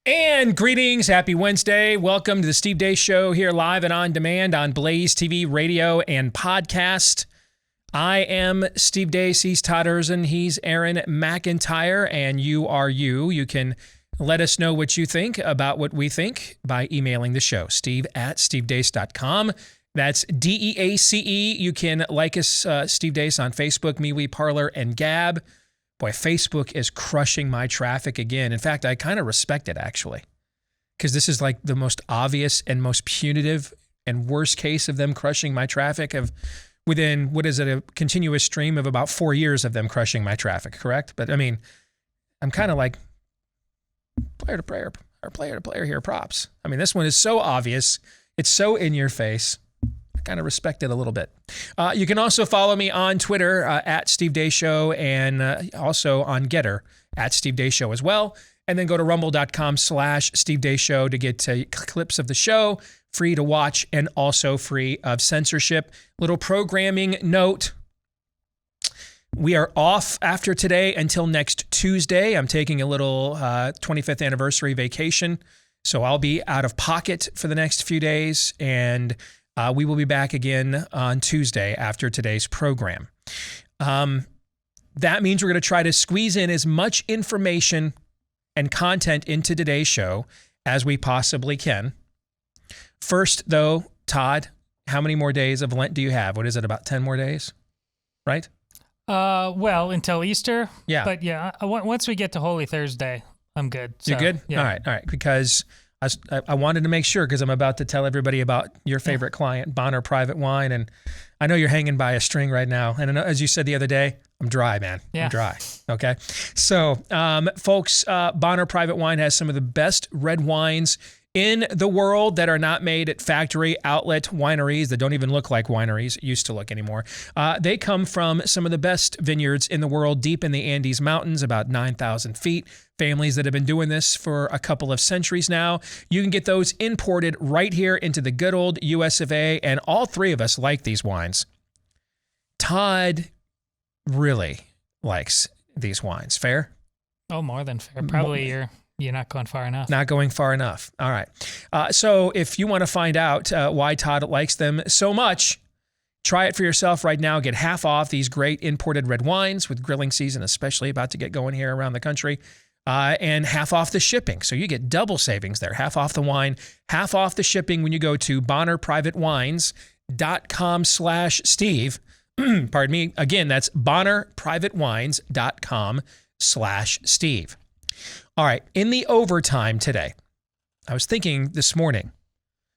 And greetings, happy Wednesday. Welcome to the Steve Deace Show here live and on demand on BlazeTV radio and podcast. I am Steve Deace, he's Todd Erzin, he's Aaron McIntyre, and you are you. You can let us know what you think about what we think by emailing the show, steve@stevedeace.com. That's DEACE. You can like us, Steve Deace, on Facebook, MeWe, Parler, and Gab. Boy, Facebook is crushing my traffic again. In fact, I kind of respect it, actually, because this is like the most obvious and most punitive and worst case of them crushing my traffic of within, what is it, a continuous stream of about 4 years of them crushing my traffic, correct? But I mean, I'm kind of like player to player or player to player here, props. I mean, this one is so obvious. It's so in your face. Kind of respect it a little bit. You can also follow me on Twitter at Steve Deace Show and also on Getter at Steve Deace Show as well. And then go to rumble.com/Steve Deace Show to get clips of the show, free to watch and also free of censorship. Little programming note. We are off after today until next Tuesday. I'm taking a little 25th anniversary vacation. So I'll be out of pocket for the next few days, and we will be back again on Tuesday after today's program. That means we're going to try to squeeze in as much information and content into today's show as we possibly can. First, though, Todd, how many more days of Lent do you have? What is it, about 10 more days, right? Well, until Easter. Yeah. But yeah, once we get to Holy Thursday, I'm good. So, you're good? Yeah. All right. Because I wanted to make sure, because I'm about to tell everybody about your favorite client, Bonner Private Wine, and I know you're hanging by a string right now. And I know, as you said the other day, I'm dry, man. Yeah. I'm dry. Okay. So, folks, Bonner Private Wine has some of the best red wines in the world that are not made at factory outlet wineries that don't even look like wineries used to look anymore. They come from some of the best vineyards in the world, deep in the Andes Mountains, about 9,000 feet. Families that have been doing this for a couple of centuries now. You can get those imported right here into the good old US of A, and all three of us like these wines. Todd really likes these wines. Fair? Oh, more than fair. Probably you're not going far enough. Not going far enough. All right. So if you want to find out why Todd likes them so much, try it for yourself right now. Get half off these great imported red wines, with grilling season especially about to get going here around the country, and half off the shipping. So you get double savings there. Half off the wine, half off the shipping when you go to bonnerprivatewines.com/Steve. Pardon me. Again, that's bonnerprivatewines.com/Steve. All right, in the overtime today, I was thinking this morning,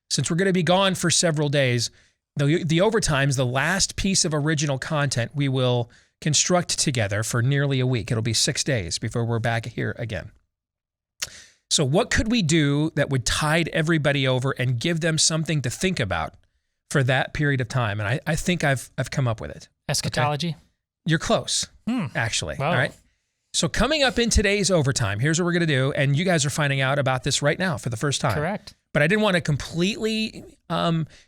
since we're going to be gone for several days, the overtime is the last piece of original content we will construct together for nearly a week. It'll be 6 days before we're back here again. So what could we do that would tide everybody over and give them something to think about for that period of time? And I think I've come up with it. Eschatology? Okay? You're close, actually. Wow. All right. So coming up in today's overtime, here's what we're going to do. And you guys are finding out about this right now for the first time. Correct. But I didn't want to completely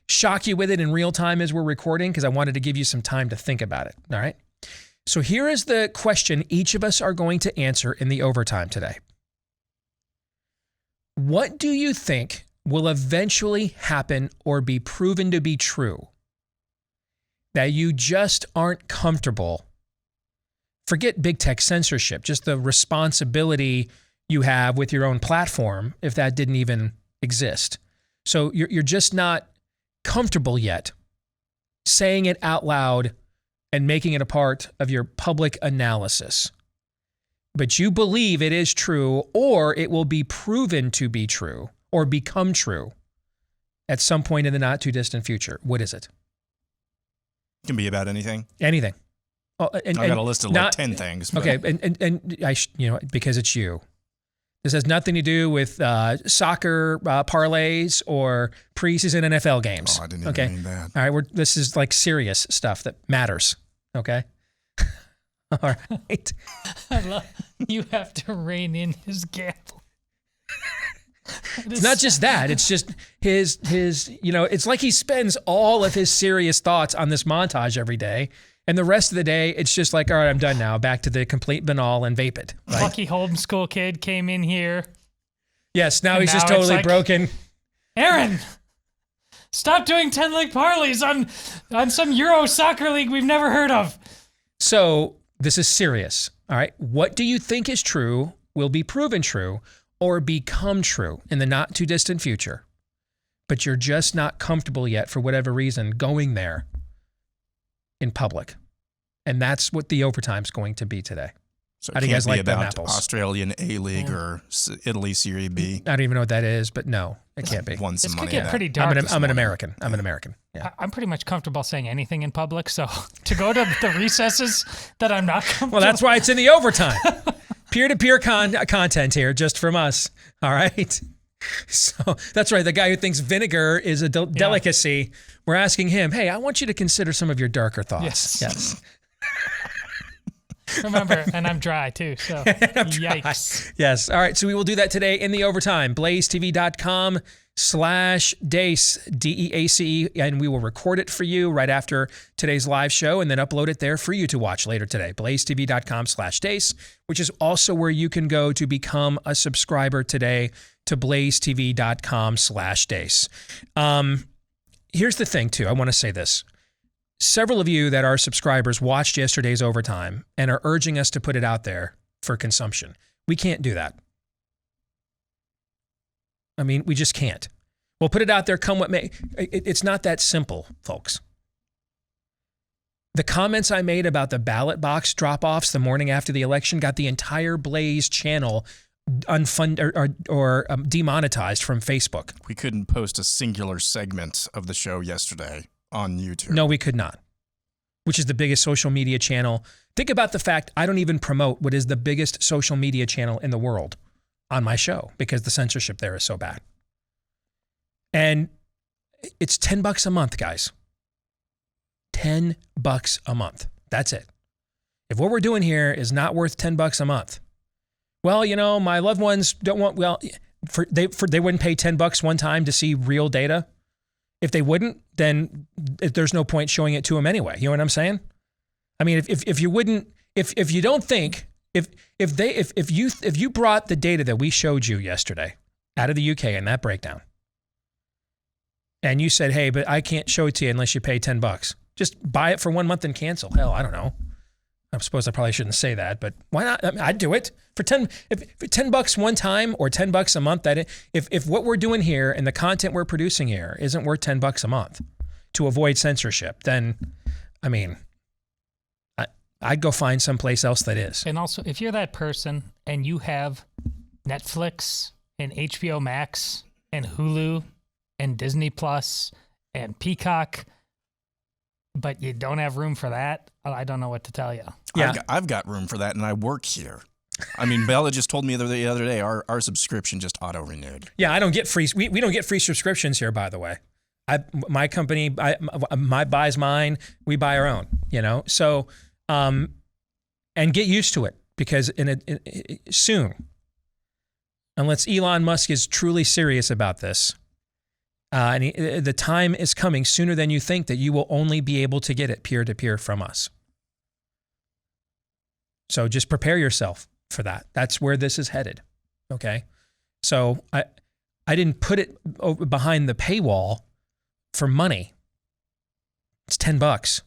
shock you with it in real time as we're recording, because I wanted to give you some time to think about it. All right. So here is the question each of us are going to answer in the overtime today. What do you think will eventually happen or be proven to be true that you just aren't comfortable? Forget big tech censorship, just the responsibility you have with your own platform if that didn't even exist. So you're just not comfortable yet saying it out loud and making it a part of your public analysis. But you believe it is true, or it will be proven to be true or become true at some point in the not too distant future. What is it? It can be about anything. Anything. Oh, I got a list of like 10 things. But. Okay, and I because it's you. This has nothing to do with soccer parlays or preseason NFL games. Oh, I didn't even mean that. All right, this is like serious stuff that matters. Okay. All right. I love you have to rein in his gamble. It's not just that. It's just his. It's like he spends all of his serious thoughts on this montage every day. And the rest of the day, it's just like, all right, I'm done now. Back to the complete banal and vape it. Right? Lucky homeschool kid came in here. Yes, now And he's just now it's totally like, broken. Aaron, stop doing 10-leg parlays on some Euro soccer league we've never heard of. So this is serious. All right. What do you think is true, will be proven true, or become true in the not too distant future? But you're just not comfortable yet for whatever reason going there in public. And that's what the overtime's going to be today. So How do you guys like them about apples? Australian A-League or Italy Serie B? I don't even know what that is, but no, it can't be. Won some This could money. get on pretty that. dark. I'm an American. I'm an American. Yeah. I'm pretty much comfortable saying anything in public, so to go to the recesses that I'm not comfortable. Well, that's why it's in the overtime. Peer-to-peer content here, just from us. All right. So that's right. The guy who thinks vinegar is a delicacy, we're asking him, hey, I want you to consider some of your darker thoughts. Yes. Remember, and I'm dry too, so yikes. Yes. All right. So we will do that today in the overtime. BlazeTV.com/Deace, DEACE, and we will record it for you right after today's live show and then upload it there for you to watch later today. BlazeTV.com/Deace, which is also where you can go to become a subscriber today to BlazeTV.com/Deace. Here's the thing, too. I want to say this. Several of you that are subscribers watched yesterday's overtime and are urging us to put it out there for consumption. We can't do that. I mean, we just can't. We'll put it out there, come what may. It's not that simple, folks. The comments I made about the ballot box drop-offs the morning after the election got the entire Blaze channel unfunded or demonetized from Facebook. We couldn't post a singular segment of the show yesterday on YouTube. No, we could not, which is the biggest social media channel. Think about the fact I don't even promote what is the biggest social media channel in the world on my show because the censorship there is so bad. And it's $10 a month, guys. $10 a month. That's it. If what we're doing here is not worth $10 a month, well, you know, my loved ones don't want, well, they wouldn't pay $10 one time to see real data. If they wouldn't, then there's no point showing it to them anyway. You know what I'm saying? I mean, if you wouldn't, if you don't think, if you brought the data that we showed you yesterday out of the UK in that breakdown, and you said, hey, but I can't show it to you unless you pay $10. Just buy it for 1 month and cancel. Hell, I don't know. I suppose I probably shouldn't say that, but why not? I mean, I'd do it for $10 one time or $10 a month. If what we're doing here and the content we're producing here isn't worth $10 a month to avoid censorship, then I mean, I'd go find someplace else that is. And also, if you're that person and you have Netflix and HBO Max and Hulu and Disney Plus and Peacock, but you don't have room for that, I don't know what to tell you. Yeah, I've got room for that, and I work here. I mean, Bella just told me the other day our subscription just auto-renewed. Yeah, I don't get free. We don't get free subscriptions here, by the way. My company buys mine. We buy our own. You know, so and get used to it because soon, unless Elon Musk is truly serious about this. And the time is coming sooner than you think that you will only be able to get it peer-to-peer from us. So just prepare yourself for that. That's where this is headed, okay? So I didn't put it behind the paywall for money. It's $10.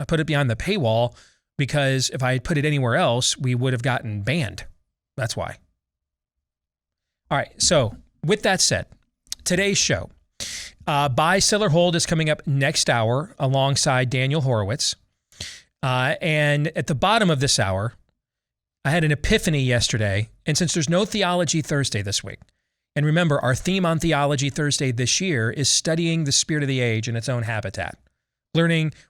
I put it behind the paywall because if I had put it anywhere else, we would have gotten banned. That's why. All right, so with that said, today's show, Buy, Sell, or Hold is coming up next hour alongside Daniel Horowitz. And at the bottom of this hour, I had an epiphany yesterday. And since there's no Theology Thursday this week, and remember, our theme on Theology Thursday this year is studying the spirit of the age in its own habitat,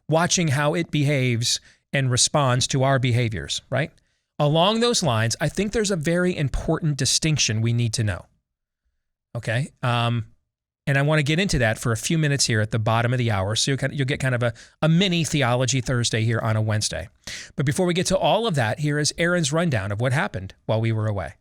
watching how it behaves and responds to our behaviors, right? Along those lines, I think there's a very important distinction we need to know. Okay? And I want to get into that for a few minutes here at the bottom of the hour, so you'll get kind of a mini Theology Thursday here on a Wednesday. But before we get to all of that, here is Aaron's rundown of what happened while we were away.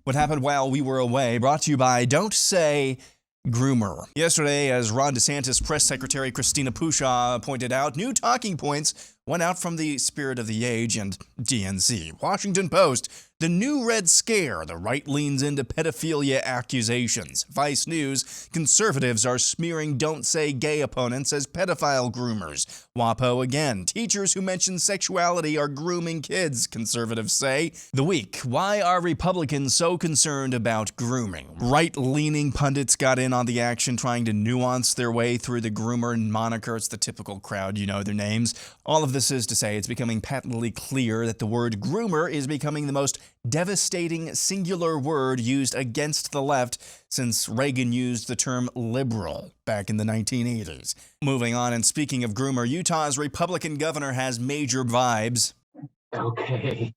What happened while we were away, brought to you by Don't Say Groomer. Yesterday, as Ron DeSantis press secretary Christina Pushaw pointed out, new talking points One out from the Spirit of the Age and DNC. Washington Post, the new Red Scare. The right leans into pedophilia accusations. Vice News, conservatives are smearing Don't Say Gay opponents as pedophile groomers. WAPO again, teachers who mention sexuality are grooming kids, conservatives say. The Week, why are Republicans so concerned about grooming? Right-leaning pundits got in on the action, trying to nuance their way through the groomer moniker. It's the typical crowd, you know their names. All of this is to say it's becoming patently clear that the word groomer is becoming the most devastating singular word used against the left since Reagan used the term liberal back in the 1980s. Moving on, and speaking of groomer, Utah's Republican governor has major vibes. Okay.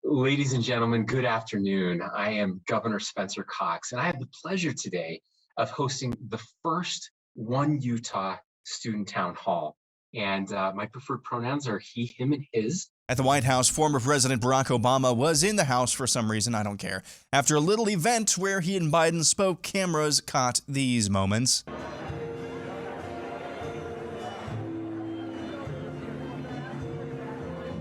Ladies and gentlemen, good afternoon. I am Governor Spencer Cox, and I have the pleasure today of hosting the first One Utah Student Town Hall. And my preferred pronouns are he, him, and his. At the White House, former President Barack Obama was in the house for some reason, I don't care. After a little event where he and Biden spoke, cameras caught these moments.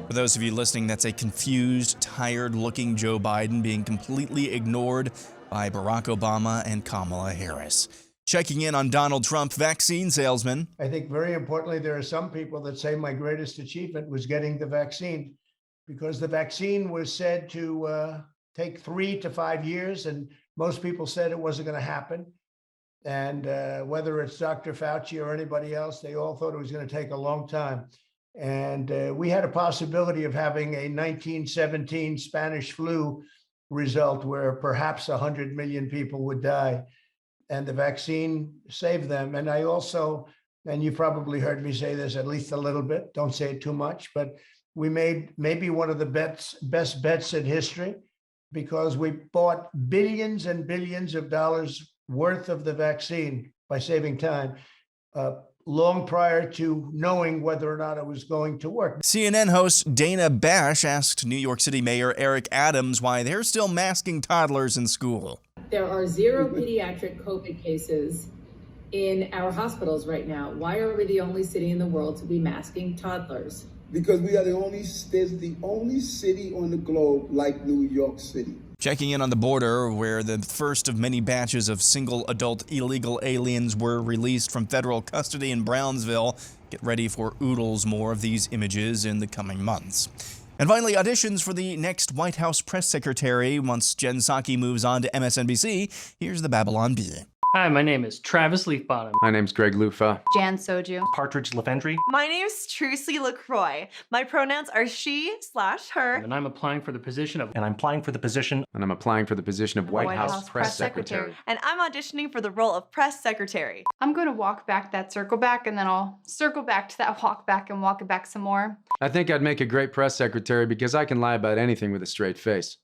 For those of you listening, that's a confused, tired-looking Joe Biden being completely ignored by Barack Obama and Kamala Harris. Checking in on Donald Trump, vaccine salesman. I think very importantly, there are some people that say my greatest achievement was getting the vaccine, because the vaccine was said to take 3 to 5 years, and most people said it wasn't going to happen. And whether it's Dr. Fauci or anybody else, they all thought it was going to take a long time. And we had a possibility of having a 1917 Spanish flu result where perhaps 100 million people would die. And the vaccine saved them. And I also, and you probably heard me say this at least a little bit, don't say it too much, but we made maybe one of the best bets in history, because we bought billions and billions of dollars worth of the vaccine by saving time, long prior to knowing whether or not it was going to work. CNN host Dana Bash asked New York City Mayor Eric Adams why they're still masking toddlers in school. There are 0 pediatric COVID cases in our hospitals right now. Why are we the only city in the world to be masking toddlers? Because we are there's the only city on the globe like New York City. Checking in on the border, where the first of many batches of single adult illegal aliens were released from federal custody in Brownsville. Get ready for oodles more of these images in the coming months. And finally, auditions for the next White House press secretary. Once Jen Psaki moves on to MSNBC, here's the Babylon Bee. Hi, my name is Travis Leafbottom. My name's Greg Lufa. Jan Soju. Partridge LaVendry. My name's Trucy LaCroix. My pronouns are she/her. And I'm applying for the position of... And I'm applying for the position... And I'm applying for the position of White House Press Secretary. And I'm auditioning for the role of press secretary. I'm going to walk back that circle back, and then I'll circle back to that walk back and walk it back some more. I think I'd make a great press secretary because I can lie about anything with a straight face.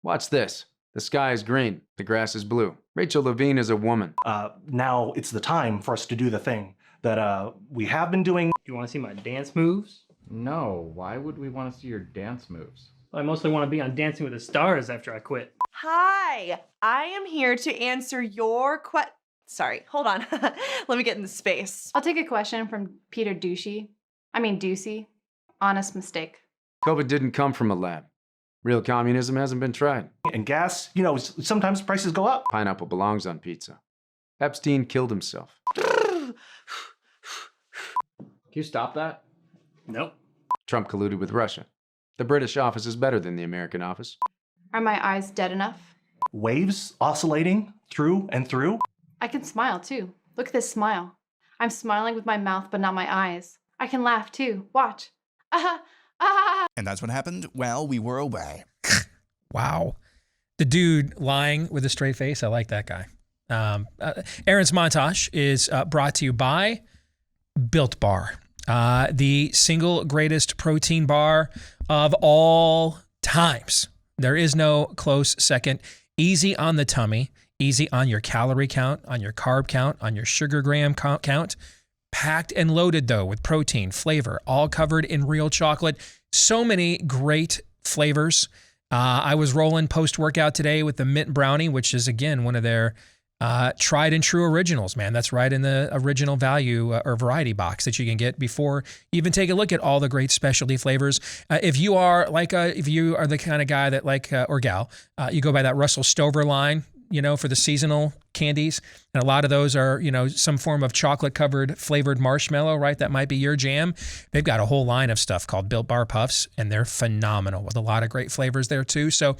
Watch this. The sky is green. The grass is blue. Rachel Levine is a woman. Now it's the time for us to do the thing that we have been doing. You want to see my dance moves? No. Why would we want to see your dance moves? I mostly want to be on Dancing with the Stars after I quit. Hi, I am here to answer your Sorry, hold on. Let me get in the space. I'll take a question from Peter Ducey. Honest mistake. COVID didn't come from a lab. Real communism hasn't been tried. And gas, sometimes prices go up. Pineapple belongs on pizza. Epstein killed himself. Can you stop that? Nope. Trump colluded with Russia. The British office is better than the American office. Are my eyes dead enough? Waves oscillating through and through. I can smile too. Look at this smile. I'm smiling with my mouth, but not my eyes. I can laugh too. Watch. And that's what happened while we were away. Wow. The dude lying with a straight face. I like that guy. Aaron's montage is brought to you by Built Bar, the single greatest protein bar of all times. There is no close second. Easy on the tummy, easy on your calorie count, on your carb count, on your sugar gram count. Packed and loaded, though, with protein, flavor, all covered in real chocolate. So many great flavors. I was rolling post-workout today with the mint brownie, which is, again, one of their tried and true originals, man. That's right in the original value or variety box that you can get before you even take a look at all the great specialty flavors. If you are the kind of guy that or gal, you go by that Russell Stover line, for the seasonal candies. And a lot of those are, some form of chocolate covered flavored marshmallow, right? That might be your jam. They've got a whole line of stuff called Built Bar Puffs, and they're phenomenal with a lot of great flavors there too. So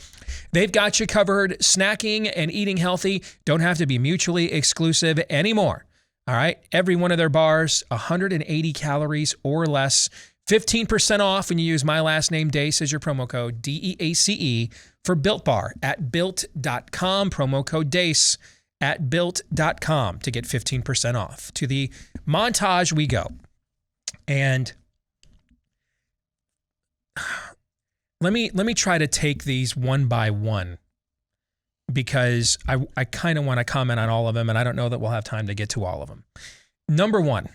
they've got you covered. Snacking and eating healthy don't have to be mutually exclusive anymore. All right. Every one of their bars, 180 calories or less. 15% off when you use my last name, Deace, as your promo code, DEACE, for Built Bar at built.com. Promo code Deace at built.com to get 15% off. To the montage we go. And let me try to take these one by one, because I kind of want to comment on all of them, and I don't know that we'll have time to get to all of them. Number one,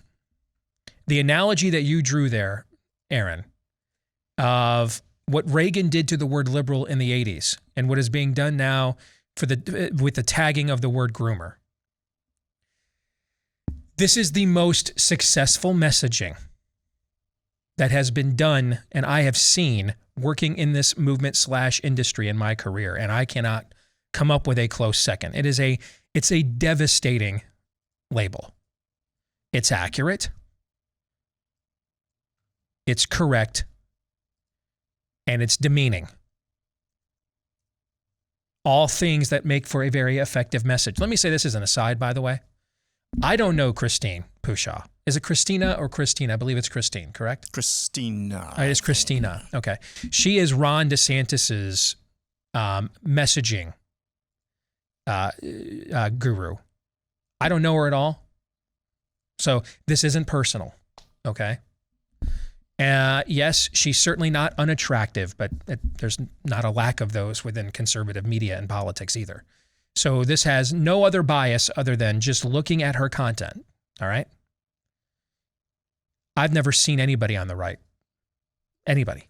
the analogy that you drew there, Aaron, of what Reagan did to the word liberal in the 80s and what is being done now with the tagging of the word groomer. This is the most successful messaging that has been done and I have seen working in this movement / industry in my career, and I cannot come up with a close second. It's a devastating label. It's accurate. It's correct, and it's demeaning. All things that make for a very effective message. Let me say this as an aside, by the way. I don't know Christine Pushaw. Is it Christina or Christina? I believe it's Christine, correct? Christina. It is Christina. Okay. She is Ron DeSantis's messaging guru. I don't know her at all. So this isn't personal, okay? Yes, she's certainly not unattractive, but there's not a lack of those within conservative media and politics either. So this has no other bias other than just looking at her content, all right? I've never seen anybody on the right, anybody,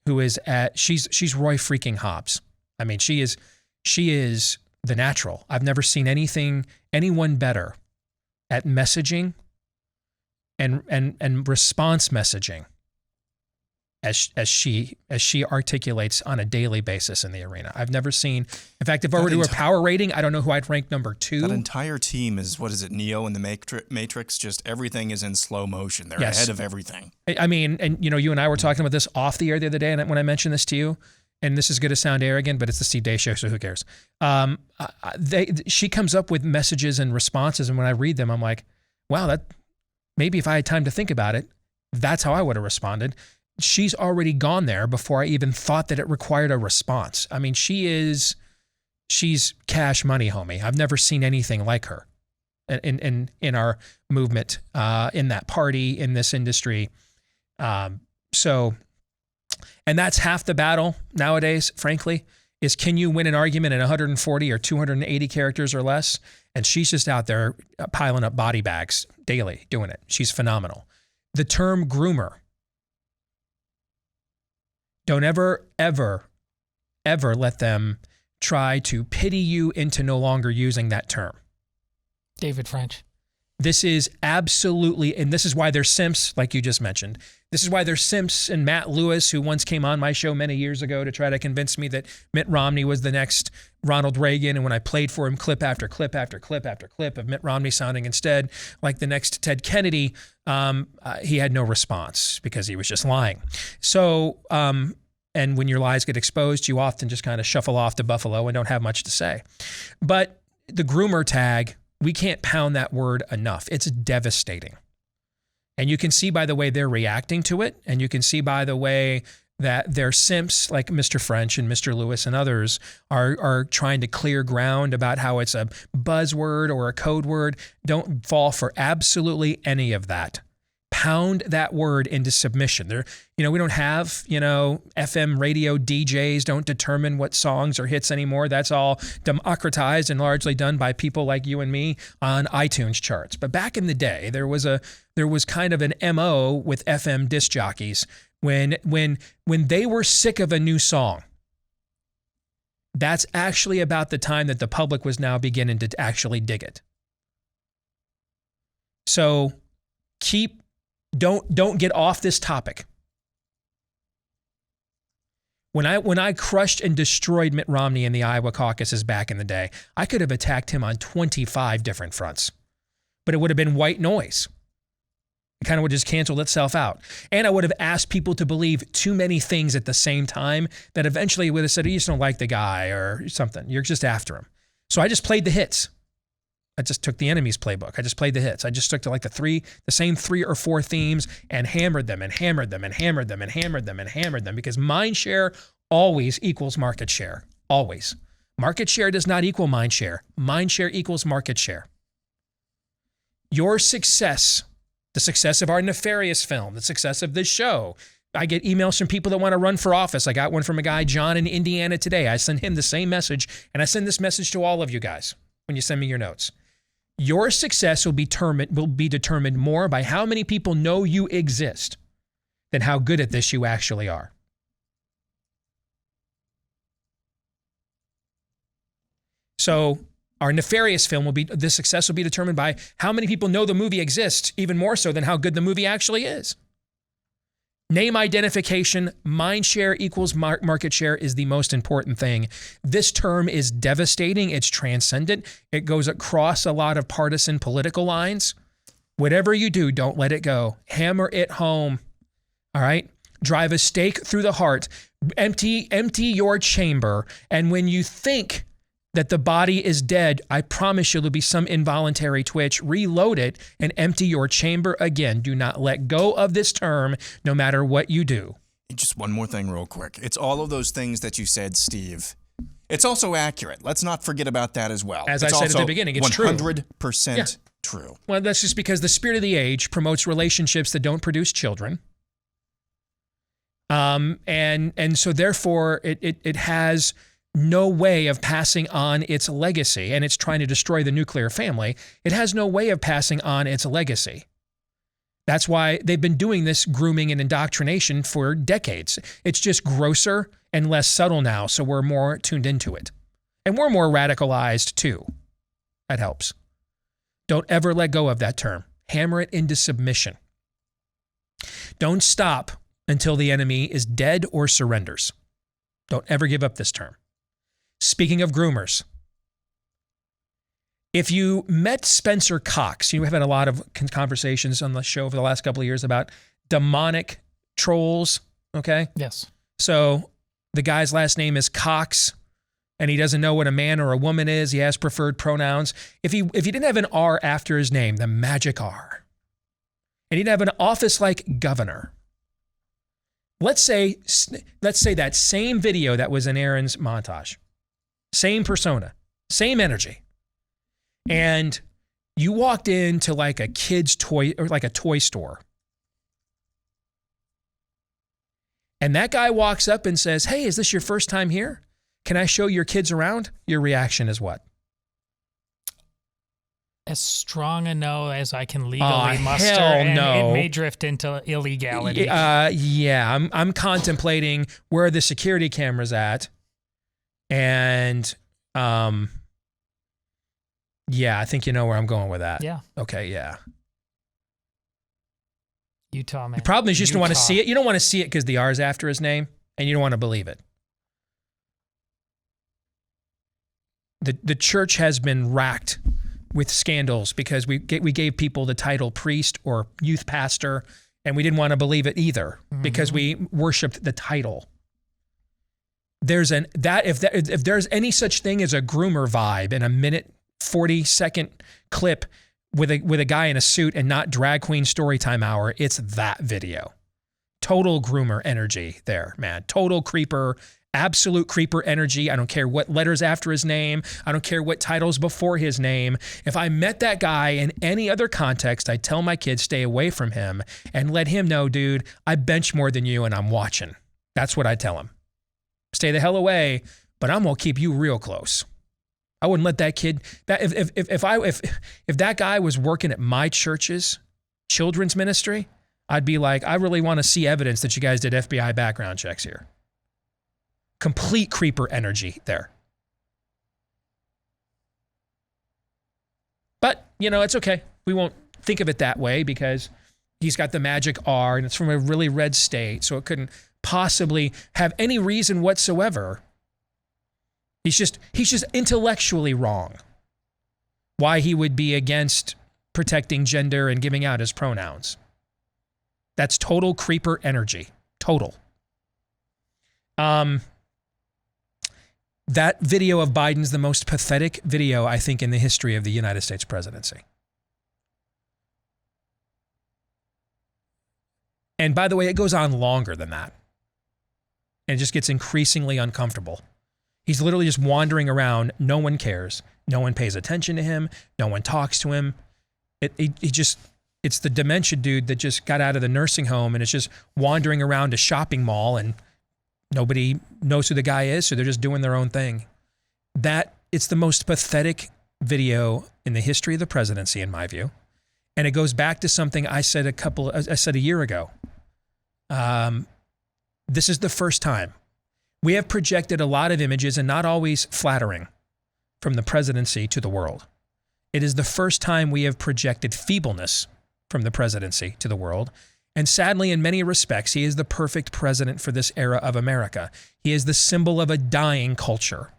who is she's Roy freaking Hobbs. I mean, she is the natural. I've never seen anyone better at messaging and response messaging as she articulates on a daily basis in the arena. I've never seen. In fact, if I were to do a power rating, I don't know who I'd rank number 2. That entire team is, what is it, Neo in the Matrix? Just everything is in slow motion. They're ahead of everything. I mean, and you and I were talking about this off the air the other day, and when I mentioned this to you, and this is going to sound arrogant, but it's the Steve Deace Show, so who cares? She comes up with messages and responses, and when I read them, I'm like, wow, that. Maybe if I had time to think about it, that's how I would have responded. She's already gone there before I even thought that it required a response. I mean, she's cash money, homie. I've never seen anything like her in our movement, in that party, in this industry. And that's half the battle nowadays, frankly, is can you win an argument in 140 or 280 characters or less? And she's just out there piling up body bags daily doing it. She's phenomenal. The term groomer. Don't ever, ever, ever let them try to pity you into no longer using that term. David French. This is absolutely, and this is why there's simps, like you just mentioned. This is why there's simps and Matt Lewis, who once came on my show many years ago to try to convince me that Mitt Romney was the next Ronald Reagan. And when I played for him clip after clip after clip after clip of Mitt Romney sounding instead like the next Ted Kennedy, he had no response because he was just lying. So, and when your lies get exposed, you often just kind of shuffle off to Buffalo and don't have much to say. But the groomer tag, we can't pound that word enough. It's devastating. And you can see by the way they're reacting to it, and you can see by the way that their simps like Mr. French and Mr. Lewis and others are trying to clear ground about how it's a buzzword or a code word. Don't fall for absolutely any of that. Pound that word into submission. We don't have, FM radio DJs don't determine what songs are hits anymore. That's all democratized and largely done by people like you and me on iTunes charts. But back in the day, there was kind of an MO with FM disc jockeys when they were sick of a new song. that's actually about the time that the public was now beginning to actually dig it. So don't get off this topic. When I crushed and destroyed Mitt Romney in the Iowa caucuses back in the day, I could have attacked him on 25 different fronts, but it would have been white noise. It kind of would just cancel itself out. And I would have asked people to believe too many things at the same time that eventually would have said, you just don't like the guy or something. You're just after him. So I just played the hits. I just took the enemy's playbook. I just played the hits. I just stuck to like the same 3 or 4 themes and hammered them and hammered them and hammered them and hammered them and hammered them, because mind share always equals market share. Always. Market share does not equal mind share. Mind share equals market share. Your success, the success of our nefarious film, the success of this show. I get emails from people that want to run for office. I got one from a guy, John, in Indiana today. I sent him the same message, and I send this message to all of you guys when you send me your notes. Your success will be determined more by how many people know you exist than how good at this you actually are. So our nefarious film the success will be determined by how many people know the movie exists, even more so than how good the movie actually is. Name identification, mind share equals market share is the most important thing. This term is devastating. It's transcendent. It goes across a lot of partisan political lines. Whatever you do, don't let it go. Hammer it home. All right? Drive a stake through the heart. Empty your chamber. And when you think that the body is dead, I promise you there'll be some involuntary twitch. Reload it and empty your chamber again. Do not let go of this term, no matter what you do. Just one more thing real quick. It's all of those things that you said, Steve. It's also accurate. Let's not forget about that as well. As I said at the beginning, it's 100% true. Well, that's just because the spirit of the age promotes relationships that don't produce children. And so therefore it has no way of passing on its legacy, and it's trying to destroy the nuclear family. It has no way of passing on its legacy. That's why they've been doing this grooming and indoctrination for decades. It's just grosser and less subtle now, so we're more tuned into it. And we're more radicalized too. That helps. Don't ever let go of that term. Hammer it into submission. Don't stop until the enemy is dead or surrenders. Don't ever give up this term. Speaking of groomers, if you met Spencer Cox, we've had a lot of conversations on the show over the last couple of years about demonic trolls, okay? Yes. So the guy's last name is Cox, and he doesn't know what a man or a woman is. He has preferred pronouns. If he didn't have an R after his name, the magic R, and he'd have an office like governor, let's say that same video that was in Aaron's montage, same persona, same energy. And you walked into like a kid's toy or like a toy store. And that guy walks up and says, "Hey, is this your first time here? Can I show your kids around?" Your reaction is what? As strong a no as I can legally muster. Hell no. It may drift into illegality. Yeah, I'm contemplating where are the security cameras at. And yeah, I think you know where I'm going with that. Yeah. Okay, yeah. Utah, man. The problem is you just don't want to see it. You don't want to see it because the R is after his name, and you don't want to believe it. The church has been racked with scandals because we gave people the title priest or youth pastor, and we didn't want to believe it either because we worshipped the title. If there's any such thing as a groomer vibe in a minute 40-second clip with a guy in a suit and not drag queen storytime hour, it's that video. Total groomer energy there, man. Total creeper, absolute creeper energy. I don't care what letters after his name. I don't care what titles before his name. If I met that guy in any other context, I'd tell my kids stay away from him and let him know, dude, I bench more than you and I'm watching. That's what I tell him. Stay the hell away, but I'm gonna keep you real close. I wouldn't let that kid. If that guy was working at my church's children's ministry, I'd be like, I really want to see evidence that you guys did FBI background checks here. Complete creeper energy there. it's okay. We won't think of it that way because he's got the magic R and it's from a really red state, so it couldn't possibly have any reason whatsoever. He's just intellectually wrong why he would be against protecting gender and giving out his pronouns. That's total creeper energy. Total. That video of Biden's the most pathetic video, I think, in the history of the United States presidency. And by the way, it goes on longer than that. And it just gets increasingly uncomfortable. He's literally just wandering around. No one cares. No one pays attention to him. No one talks to him. It's the dementia dude that just got out of the nursing home and is just wandering around a shopping mall and nobody knows who the guy is, so they're just doing their own thing. It's the most pathetic video in the history of the presidency, in my view. And it goes back to something I said a year ago. This is the first time. We have projected a lot of images, and not always flattering, from the presidency to the world. It is the first time we have projected feebleness from the presidency to the world. And sadly, in many respects, he is the perfect president for this era of America. He is the symbol of a dying culture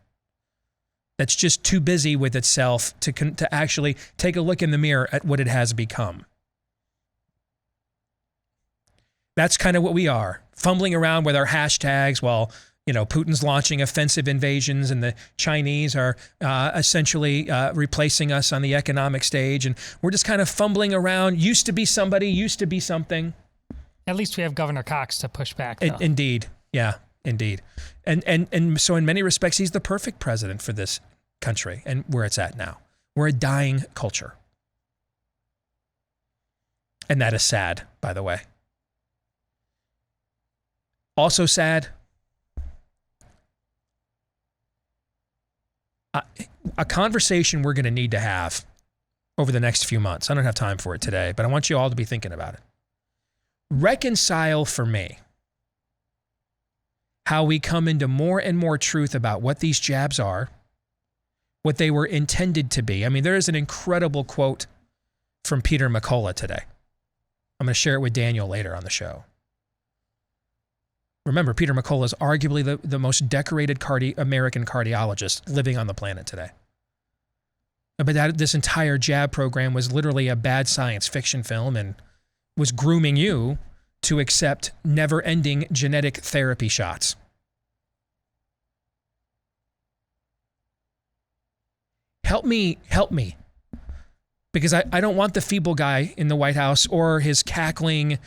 that's just too busy with itself to actually take a look in the mirror at what it has become. That's kind of what we are, fumbling around with our hashtags while Putin's launching offensive invasions and the Chinese are essentially replacing us on the economic stage. And we're just kind of fumbling around. Used to be somebody, used to be something. At least we have Governor Cox to push back, though. Indeed. Yeah, indeed. And so in many respects, he's the perfect president for this country and where it's at now. We're a dying culture. And that is sad, by the way. Also sad, a conversation we're going to need to have over the next few months. I don't have time for it today, but I want you all to be thinking about it. Reconcile for me how we come into more and more truth about what these jabs are, what they were intended to be. I mean, there is an incredible quote from Peter McCullough today. I'm going to share it with Daniel later on the show. Remember, Peter McCullough is arguably the most decorated American cardiologist living on the planet today. But this entire jab program was literally a bad science fiction film and was grooming you to accept never-ending genetic therapy shots. Help me. Because I don't want the feeble guy in the White House or his cackling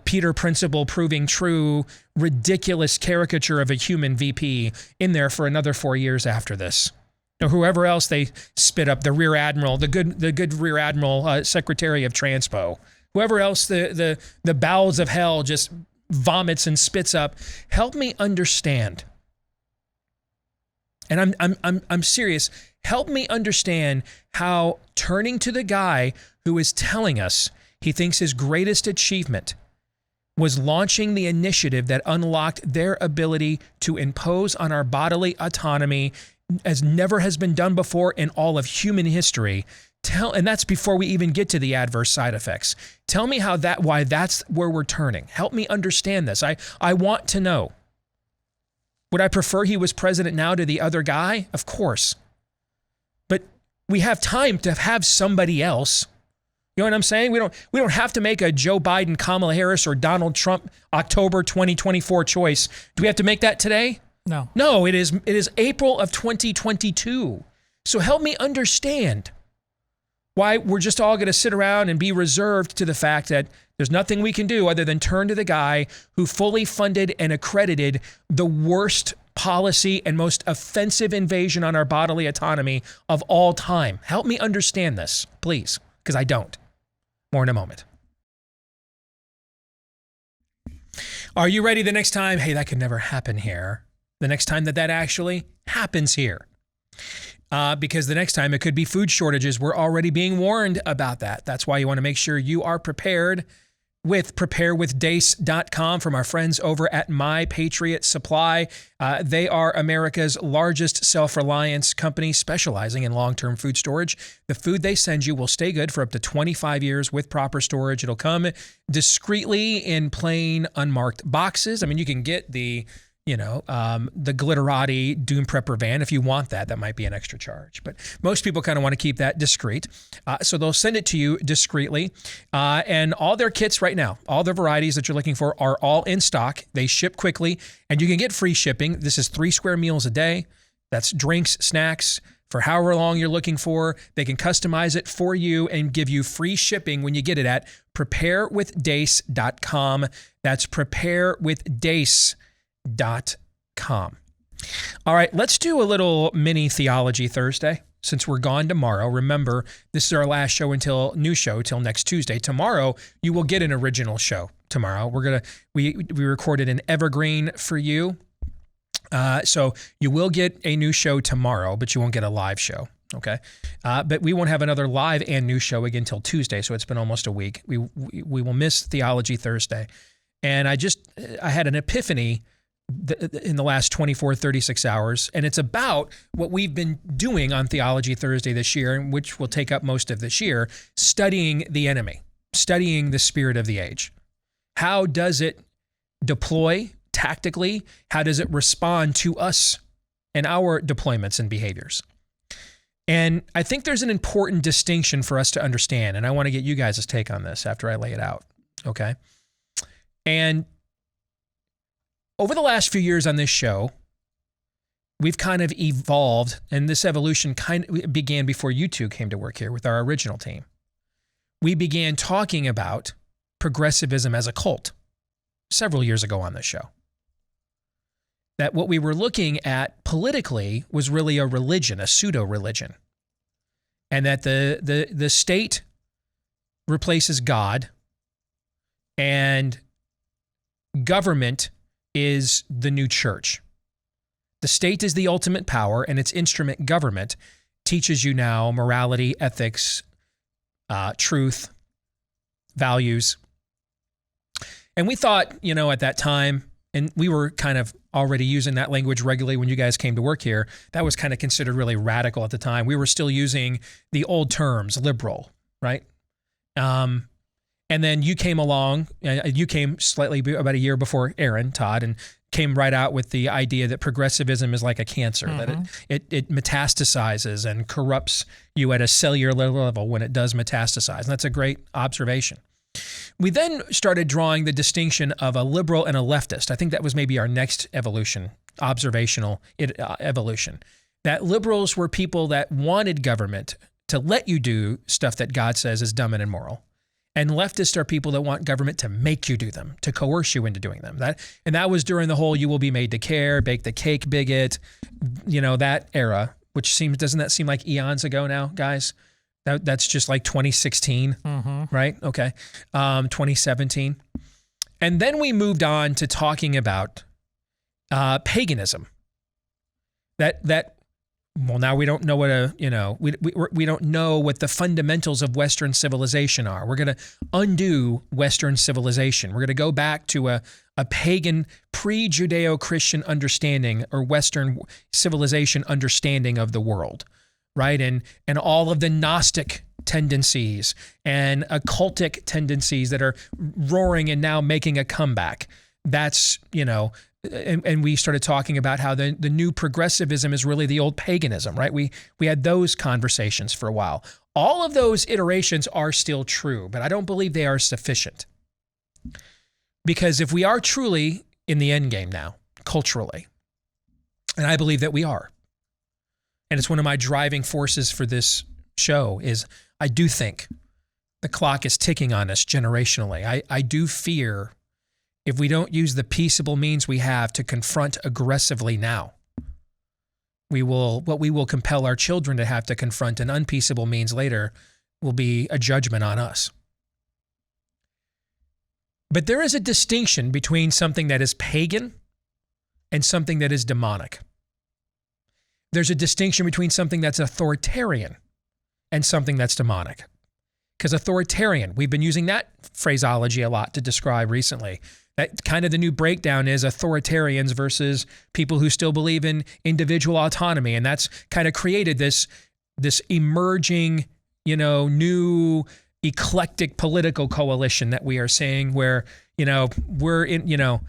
Peter Principle proving true, ridiculous caricature of a human VP in there for another 4 years after this. Or whoever else they spit up, the Rear Admiral, the good Rear Admiral, Secretary of Transpo, whoever else the bowels of hell just vomits and spits up. Help me understand. And I'm serious. Help me understand how turning to the guy who is telling us he thinks his greatest achievement was launching the initiative that unlocked their ability to impose on our bodily autonomy as never has been done before in all of human history. And that's before we even get to the adverse side effects. Tell me why that's where we're turning. Help me understand this. I want to know. Would I prefer he was president now to the other guy? Of course. But we have time to have somebody else. You know what I'm saying? We don't have to make a Joe Biden, Kamala Harris, or Donald Trump October 2024 choice. Do we have to make that today? No. No, it is April of 2022. So help me understand why we're just all going to sit around and be reserved to the fact that there's nothing we can do other than turn to the guy who fully funded and accredited the worst policy and most offensive invasion on our bodily autonomy of all time. Help me understand this, please, because I don't. More in a moment. Are you ready the next time? Hey, that could never happen here. The next time that actually happens here. Because the next time it could be food shortages. We're already being warned about that. That's why you want to make sure you are prepared with preparewithdace.com from our friends over at My Patriot Supply. They are America's largest self-reliance company specializing in long-term food storage. The food they send you will stay good for up to 25 years with proper storage. It'll come discreetly in plain, unmarked boxes. I mean, you can get the glitterati Doom Prepper van. If you want that, that might be an extra charge. But most people kind of want to keep that discreet. So they'll send it to you discreetly. And all their kits right now, all the varieties that you're looking for are all in stock. They ship quickly and you can get free shipping. This is 3 square meals a day. That's drinks, snacks, for however long you're looking for. They can customize it for you and give you free shipping when you get it at preparewithdace.com. That's preparewithdace.com. All right, let's do a little mini Theology Thursday since we're gone tomorrow. Remember, this is our last show until next Tuesday. Tomorrow, you will get an original show tomorrow. We recorded an evergreen for you. So you will get a new show tomorrow, but you won't get a live show. Okay. But we won't have another live and new show again until Tuesday. So it's been almost a week. We will miss Theology Thursday. And I had an epiphany in the last 24, 36 hours. And it's about what we've been doing on Theology Thursday this year, which will take up most of this year, studying the enemy, studying the spirit of the age. How does it deploy tactically? How does it respond to us and our deployments and behaviors? And I think there's an important distinction for us to understand. And I want to get you guys' take on this after I lay it out. Okay. And over the last few years on this show, we've kind of evolved, and this evolution kind of began before you two came to work here with our original team. We began talking about progressivism as a cult several years ago on this show. That what we were looking at politically was really a religion, a pseudo-religion, and that the state replaces God and government is the new church. The state is the ultimate power, and its instrument, government, teaches you now morality, ethics, truth, values. And we thought, at that time, and we were kind of already using that language regularly when you guys came to work here, that was kind of considered really radical at the time. We were still using the old terms, liberal, right? And then you came along, you came slightly about a year before Aaron, Todd, and came right out with the idea that progressivism is like a cancer, that it metastasizes and corrupts you at a cellular level when it does metastasize. And that's a great observation. We then started drawing the distinction of a liberal and a leftist. I think that was maybe our next observational evolution. That liberals were people that wanted government to let you do stuff that God says is dumb and immoral. And leftists are people that want government to make you do them, to coerce you into doing them. That was during the whole "you will be made to care," bake the cake bigot, that era, which doesn't that seem like eons ago now, guys? That's just like 2016, right? Okay, 2017. And then we moved on to talking about paganism. Well, now we don't know what we don't know what the fundamentals of Western civilization are. We're going to undo Western civilization. We're going to go back to a pagan pre-Judeo-Christian understanding or Western civilization understanding of the world, right? And all of the Gnostic tendencies and occultic tendencies that are roaring and now making a comeback. That's, and we started talking about how the new progressivism is really the old paganism, right? We had those conversations for a while. All of those iterations are still true, but I don't believe they are sufficient. Because if we are truly in the end game now, culturally, and I believe that we are, and it's one of my driving forces for this show, is I do think the clock is ticking on us generationally. I do fear if we don't use the peaceable means we have to confront aggressively now, what we will compel our children to have to confront in unpeaceable means later will be a judgment on us. But there is a distinction between something that is pagan and something that is demonic. There's a distinction between something that's authoritarian and something that's demonic. Because authoritarian, we've been using that phraseology a lot to describe recently. That kind of the new breakdown is authoritarians versus people who still believe in individual autonomy. And that's kind of created this emerging, new eclectic political coalition that we are seeing where, we're in,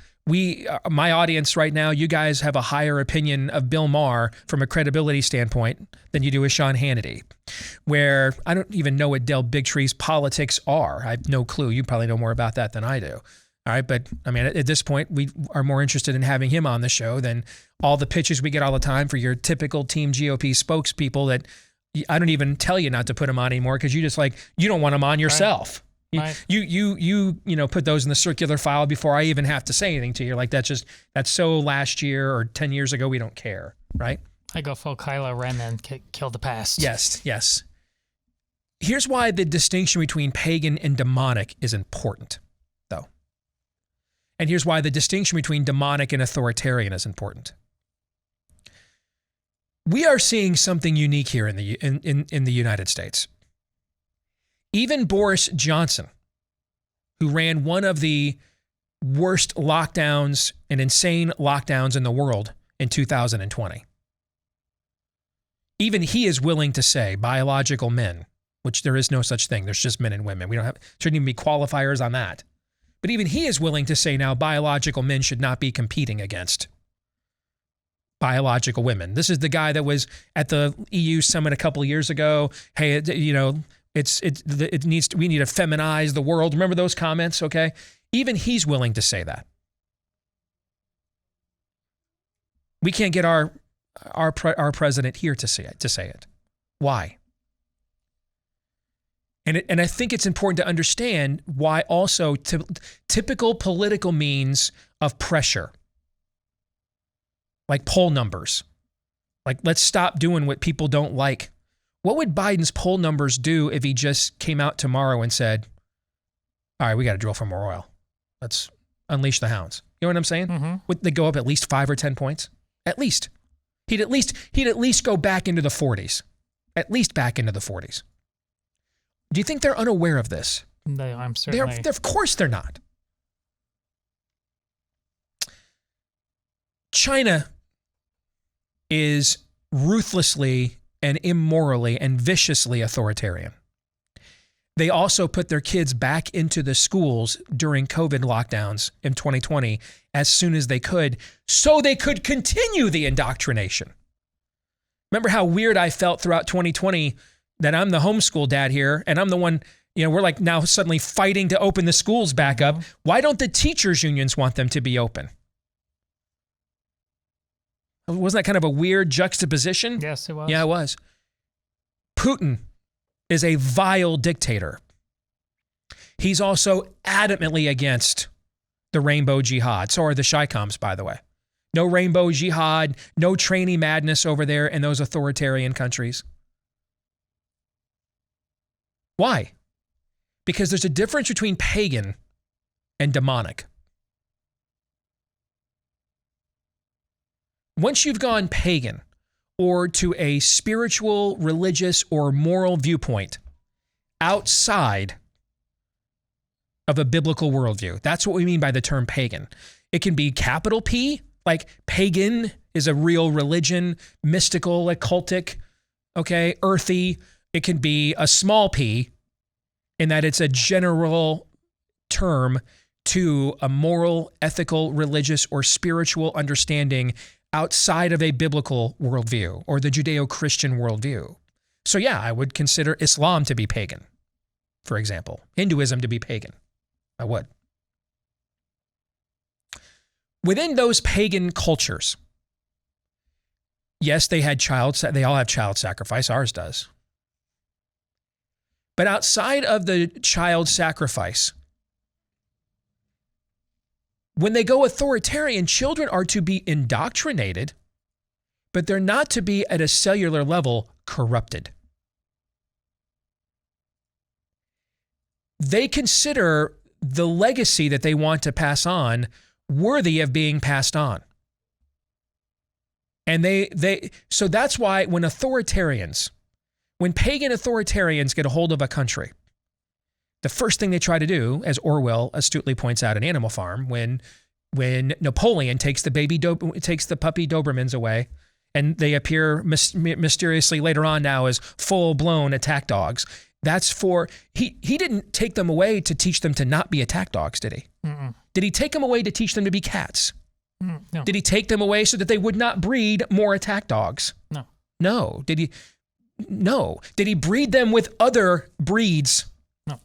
my audience right now, you guys have a higher opinion of Bill Maher from a credibility standpoint than you do with Sean Hannity, where I don't even know what Del Bigtree's politics are. I have no clue. You probably know more about that than I do. All right. But I mean, at this point, we are more interested in having him on the show than all the pitches we get all the time for your typical Team GOP spokespeople that I don't even tell you not to put him on anymore because you just you don't want him on yourself. Right. You put those in the circular file before I even have to say anything to you. Like that's so last year or 10 years ago, we don't care, right? I go full Kylo Ren and kill the past. Yes. Here's why the distinction between pagan and demonic is important, though. And here's why the distinction between demonic and authoritarian is important. We are seeing something unique here in the United States. Even Boris Johnson, who ran one of the worst lockdowns and insane lockdowns in the world in 2020, even he is willing to say biological men, which there is no such thing. There's just men and women. Shouldn't even be qualifiers on that. But even he is willing to say now biological men should not be competing against biological women. This is the guy that was at the EU summit a couple of years ago. Hey, we need to feminize the world. Remember those comments? Okay. Even he's willing to say that. We can't get our president here to say it. Why? And I think it's important to understand why also typical political means of pressure, like poll numbers, like let's stop doing what people don't like. What would Biden's poll numbers do if he just came out tomorrow and said, all right, we got to drill for more oil. Let's unleash the hounds. You know what I'm saying? Mm-hmm. Would they go up at least 5 or 10 points? At least. He'd at least go back into the 40s. At least back into the 40s. Do you think they're unaware of this? I'm certainly. Of course they're not. China is ruthlessly and immorally and viciously authoritarian. They also put their kids back into the schools during COVID lockdowns in 2020 as soon as they could, so they could continue the indoctrination. Remember how weird I felt throughout 2020 that I'm the homeschool dad here and I'm the one, we're like now suddenly fighting to open the schools back up. Why don't the teachers' unions want them to be open? Wasn't that kind of a weird juxtaposition? Yes, it was. Yeah, it was. Putin is a vile dictator. He's also adamantly against the rainbow jihad. So are the Shikoms, by the way. No rainbow jihad, no trainee madness over there in those authoritarian countries. Why? Because there's a difference between pagan and demonic. Once you've gone pagan or to a spiritual, religious, or moral viewpoint outside of a biblical worldview, that's what we mean by the term pagan. It can be capital P, like pagan is a real religion, mystical, occultic, okay, earthy. It can be a small p in that it's a general term to a moral, ethical, religious, or spiritual understanding outside of a biblical worldview or the Judeo-Christian worldview. So yeah, I would consider Islam to be pagan, for example. Hinduism to be pagan. I would. Within those pagan cultures, yes, they all have child sacrifice. Ours does. But outside of the child sacrifice, when they go authoritarian, children are to be indoctrinated, but they're not to be at a cellular level corrupted. They consider the legacy that they want to pass on worthy of being passed on. And so that's why when pagan authoritarians get a hold of a country The first thing they try to do, as Orwell astutely points out in Animal Farm, when Napoleon takes the puppy Dobermans away, and they appear mysteriously later on now as full-blown attack dogs. That's for he didn't take them away to teach them to not be attack dogs, did he? Mm-mm. Did he take them away to teach them to be cats? No. Did he take them away so that they would not breed more attack dogs? No. No. Did he? No. Did he breed them with other breeds? No.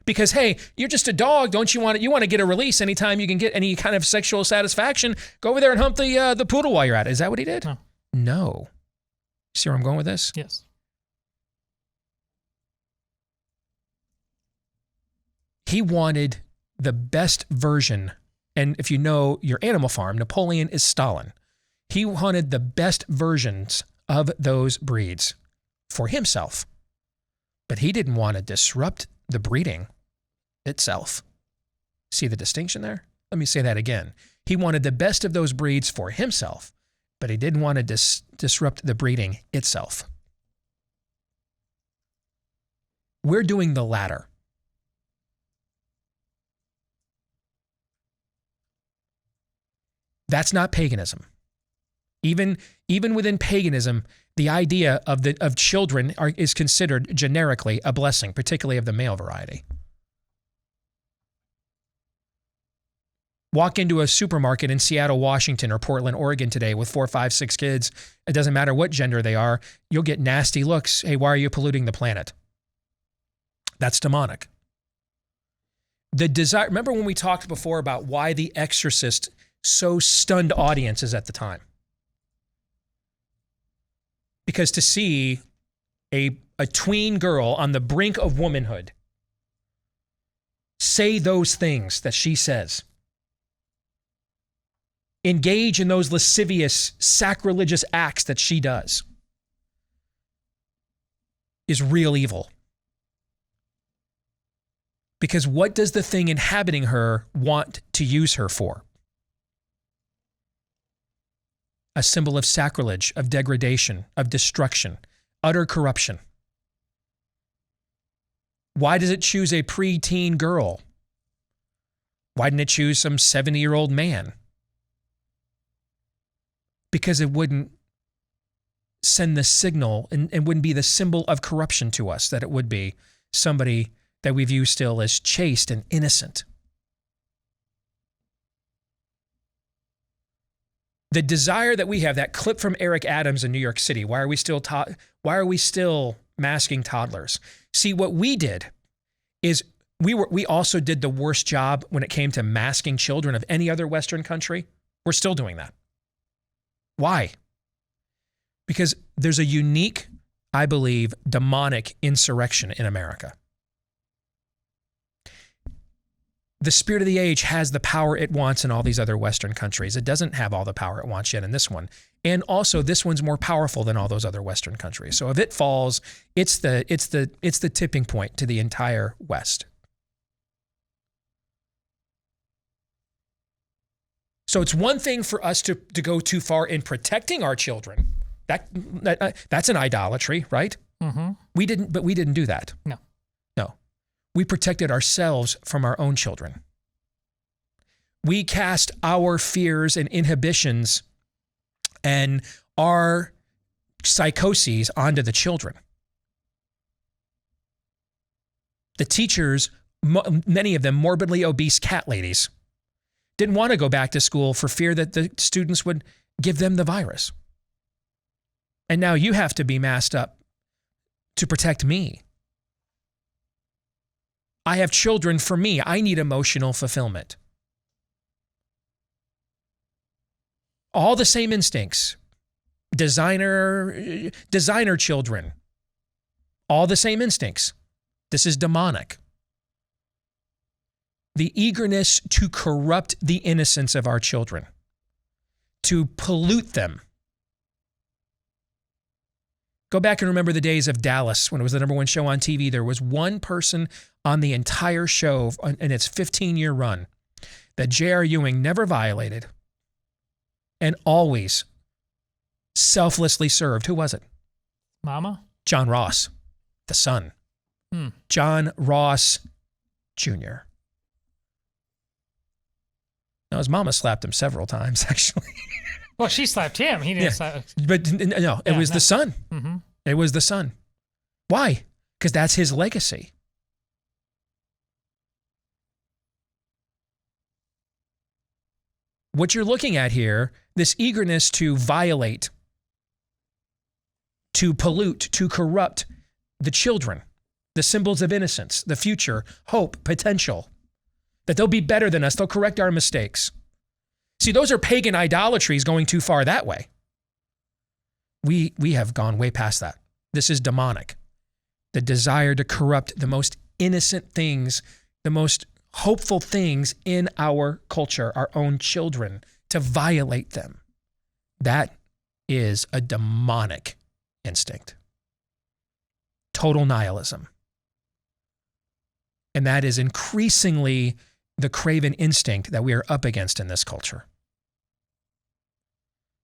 Because, hey, you're just a dog. Don't you want it? You want to get a release anytime you can get any kind of sexual satisfaction. Go over there and hump the poodle while you're at it. Is that what he did? No. No. See where I'm going with this? Yes. He wanted the best version. And if you know your Animal Farm, Napoleon is Stalin. He wanted the best versions of those breeds for himself. But he didn't want to disrupt the breeding itself. See the distinction there? Let me say that again. He wanted the best of those breeds for himself, but he didn't want to disrupt the breeding itself. We're doing the latter. That's not paganism. Even within paganism, the idea of children is considered generically a blessing, particularly of the male variety. Walk into a supermarket in Seattle, Washington, or Portland, Oregon today with 4, 5, 6 kids. It doesn't matter what gender they are. You'll get nasty looks. Hey, why are you polluting the planet? That's demonic. The desire. Remember when we talked before about why The Exorcist so stunned audiences at the time? Because to see a tween girl on the brink of womanhood say those things that she says, engage in those lascivious, sacrilegious acts that she does, is real evil. Because what does the thing inhabiting her want to use her for? A symbol of sacrilege, of degradation, of destruction, utter corruption. Why does it choose a preteen girl? Why didn't it choose some 70-year-old man? Because it wouldn't send the signal and wouldn't be the symbol of corruption to us that it would be somebody that we view still as chaste and innocent. The desire that we have, that clip from Eric Adams in New York City, why are we still masking toddlers? See, what we did is we also did the worst job when it came to masking children of any other Western country. We're still doing that. Why? Because there's a unique, I believe, demonic insurrection in America. The spirit of the age has the power it wants in all these other Western countries. It doesn't have all the power it wants yet in this one. And also, this one's more powerful than all those other Western countries. So if it falls, it's the tipping point to the entire West. So it's one thing for us to go too far in protecting our children. That's an idolatry, right? Mm-hmm. We didn't do that. No. We protected ourselves from our own children. We cast our fears and inhibitions and our psychoses onto the children. The teachers, many of them morbidly obese cat ladies, didn't want to go back to school for fear that the students would give them the virus. And now you have to be masked up to protect me. I have children for me. I need emotional fulfillment. All the same instincts. Designer children. All the same instincts. This is demonic. The eagerness to corrupt the innocence of our children, to pollute them. Go back and remember the days of Dallas when it was the #1 show on TV. There was one person on the entire show in its 15-year run that J.R. Ewing never violated and always selflessly served. Who was it? Mama? John Ross, the son. John Ross Jr. Now, his mama slapped him several times, actually. Well, she slapped him. He didn't slap. But no, it was the son. Mm-hmm. It was the son. Why? Because that's his legacy. What you're looking at here, this eagerness to violate, to pollute, to corrupt the children, the symbols of innocence, the future, hope, potential, that they'll be better than us, they'll correct our mistakes. See, those are pagan idolatries going too far that way. We have gone way past that. This is demonic. The desire to corrupt the most innocent things, the most hopeful things in our culture, our own children, to violate them. That is a demonic instinct. Total nihilism. And that is increasingly the craven instinct that we are up against in this culture.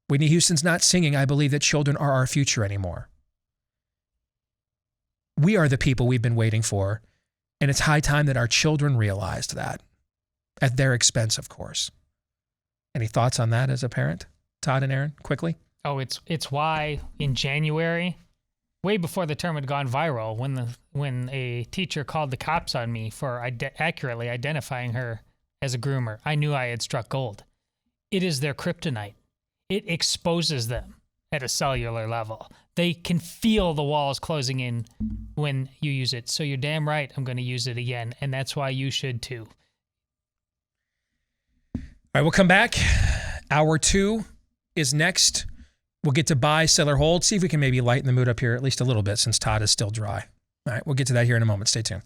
Whitney Houston's not singing, "I believe that children are our future" anymore. We are the people we've been waiting for, and it's high time that our children realized that, at their expense, of course. Any thoughts on that as a parent? Todd and Aaron, quickly? Oh, it's why in January, way before the term had gone viral, when a teacher called the cops on me for accurately identifying her as a groomer, I knew I had struck gold. It is their kryptonite. It exposes them at a cellular level. They can feel the walls closing in when you use it. So you're damn right, I'm going to use it again. And that's why you should too. All right, we'll come back. Hour 2 is next. We'll get to buy, sell, or hold. See if we can maybe lighten the mood up here at least a little bit since Todd is still dry. All right, we'll get to that here in a moment. Stay tuned.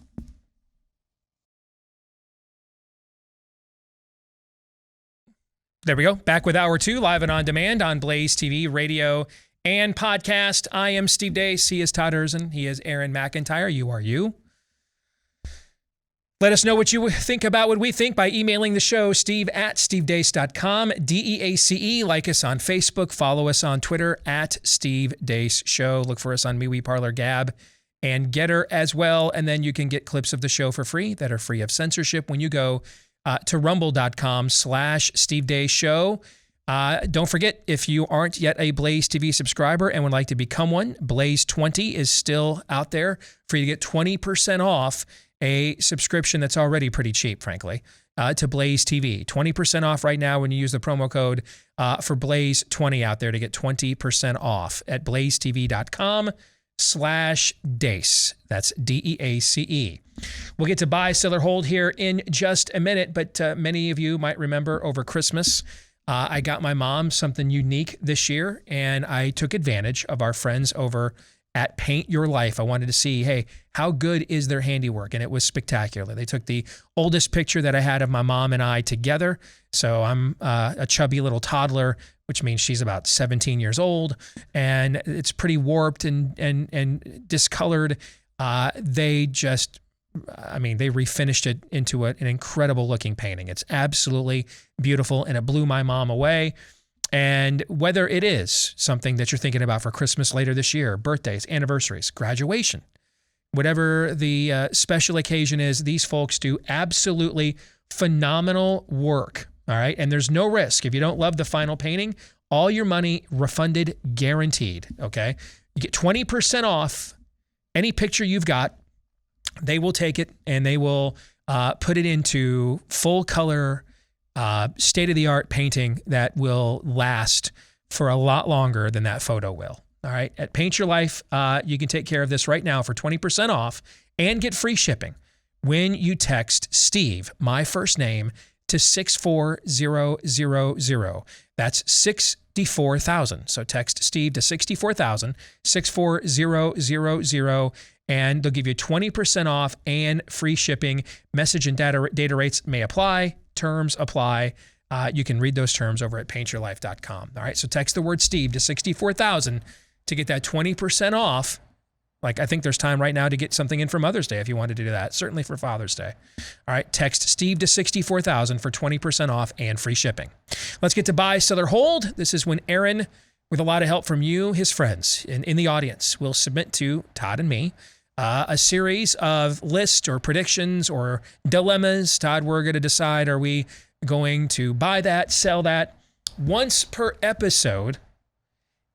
There we go. Back with Hour 2, live and on demand on Blaze TV, radio, and podcast. I am Steve Deace. He is Todd Erzen. He is Aaron McIntyre. You are you. Let us know what you think about what we think by emailing the show, steve@stevedeace.com, DEACE. Like us on Facebook. Follow us on Twitter @Steve Deace Show. Look for us on MeWe, Parler, Gab, and Getter as well. And then you can get clips of the show for free that are free of censorship when you go to rumble.com/Steve Deace Show. Don't forget, if you aren't yet a Blaze TV subscriber and would like to become one, Blaze 20 is still out there for you to get 20% off a subscription that's already pretty cheap, frankly, to Blaze TV. 20% off right now when you use the promo code for Blaze 20 out there to get 20% off at blazetv.com/Deace. That's DEACE. We'll get to buy, sell, or hold here in just a minute, but many of you might remember over Christmas, I got my mom something unique this year, and I took advantage of our friends over at Paint Your Life. I wanted to see, hey, how good is their handiwork? And it was spectacular. They took the oldest picture that I had of my mom and I together. So I'm a chubby little toddler, which means she's about 17 years old, and it's pretty warped and discolored. They refinished it into an incredible looking painting. It's absolutely beautiful, and it blew my mom away. And whether it is something that you're thinking about for Christmas later this year, birthdays, anniversaries, graduation, whatever the special occasion is, these folks do absolutely phenomenal work. All right. And there's no risk. If you don't love the final painting, all your money refunded, guaranteed. Okay. You get 20% off any picture you've got. They will take it and they will put it into full color, state-of-the-art painting that will last for a lot longer than that photo will. All right. At Paint Your Life, you can take care of this right now for 20% off and get free shipping when you text Steve, my first name, to 64000. That's 64,000. So text Steve to 64,000, 64000, and they'll give you 20% off and free shipping. Message and data rates may apply. Terms apply. You can read those terms over at paintyourlife.com. All right, so text the word Steve to 64,000 to get that 20% off. Like, I think there's time right now to get something in for Mother's Day if you wanted to do that. Certainly for Father's Day. All right, text Steve to 64,000 for 20% off and free shipping. Let's get to buy, sell, or hold. This is when Aaron, with a lot of help from you, his friends in the audience, will submit to Todd and me a series of lists or predictions or dilemmas. Todd, we're going to decide, are we going to buy that, sell that once per episode?